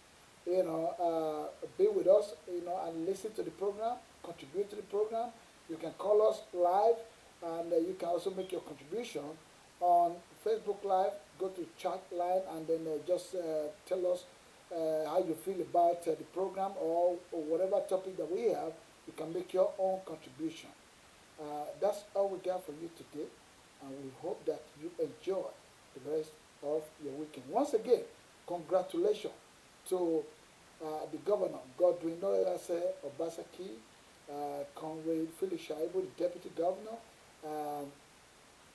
Speaker 3: be with us, and listen to the program, contribute to the program. You can call us live, and you can also make your contribution on Facebook Live. Go to chat line and then just tell us how you feel about the program, or whatever topic that we have. You can make your own contribution. That's all we got for you today, and we hope that you enjoy the rest of your weekend. Once again, congratulations to the governor, Godwin Noyase Obasaki, Conrad Philip Shaibu, the deputy governor, um,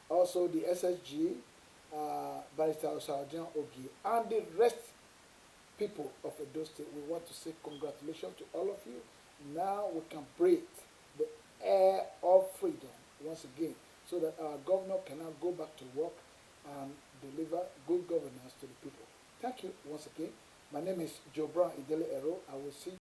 Speaker 3: also the SSG, Barrister Osarjan Ogi, and the rest people of Edo State. We want to say congratulations to all of you. Now we can breathe the air of freedom once again, so that our governor can now go back to work and deliver good governance to the people. Thank you once again. My name is Joe Brown Idele-Ero. I will see you.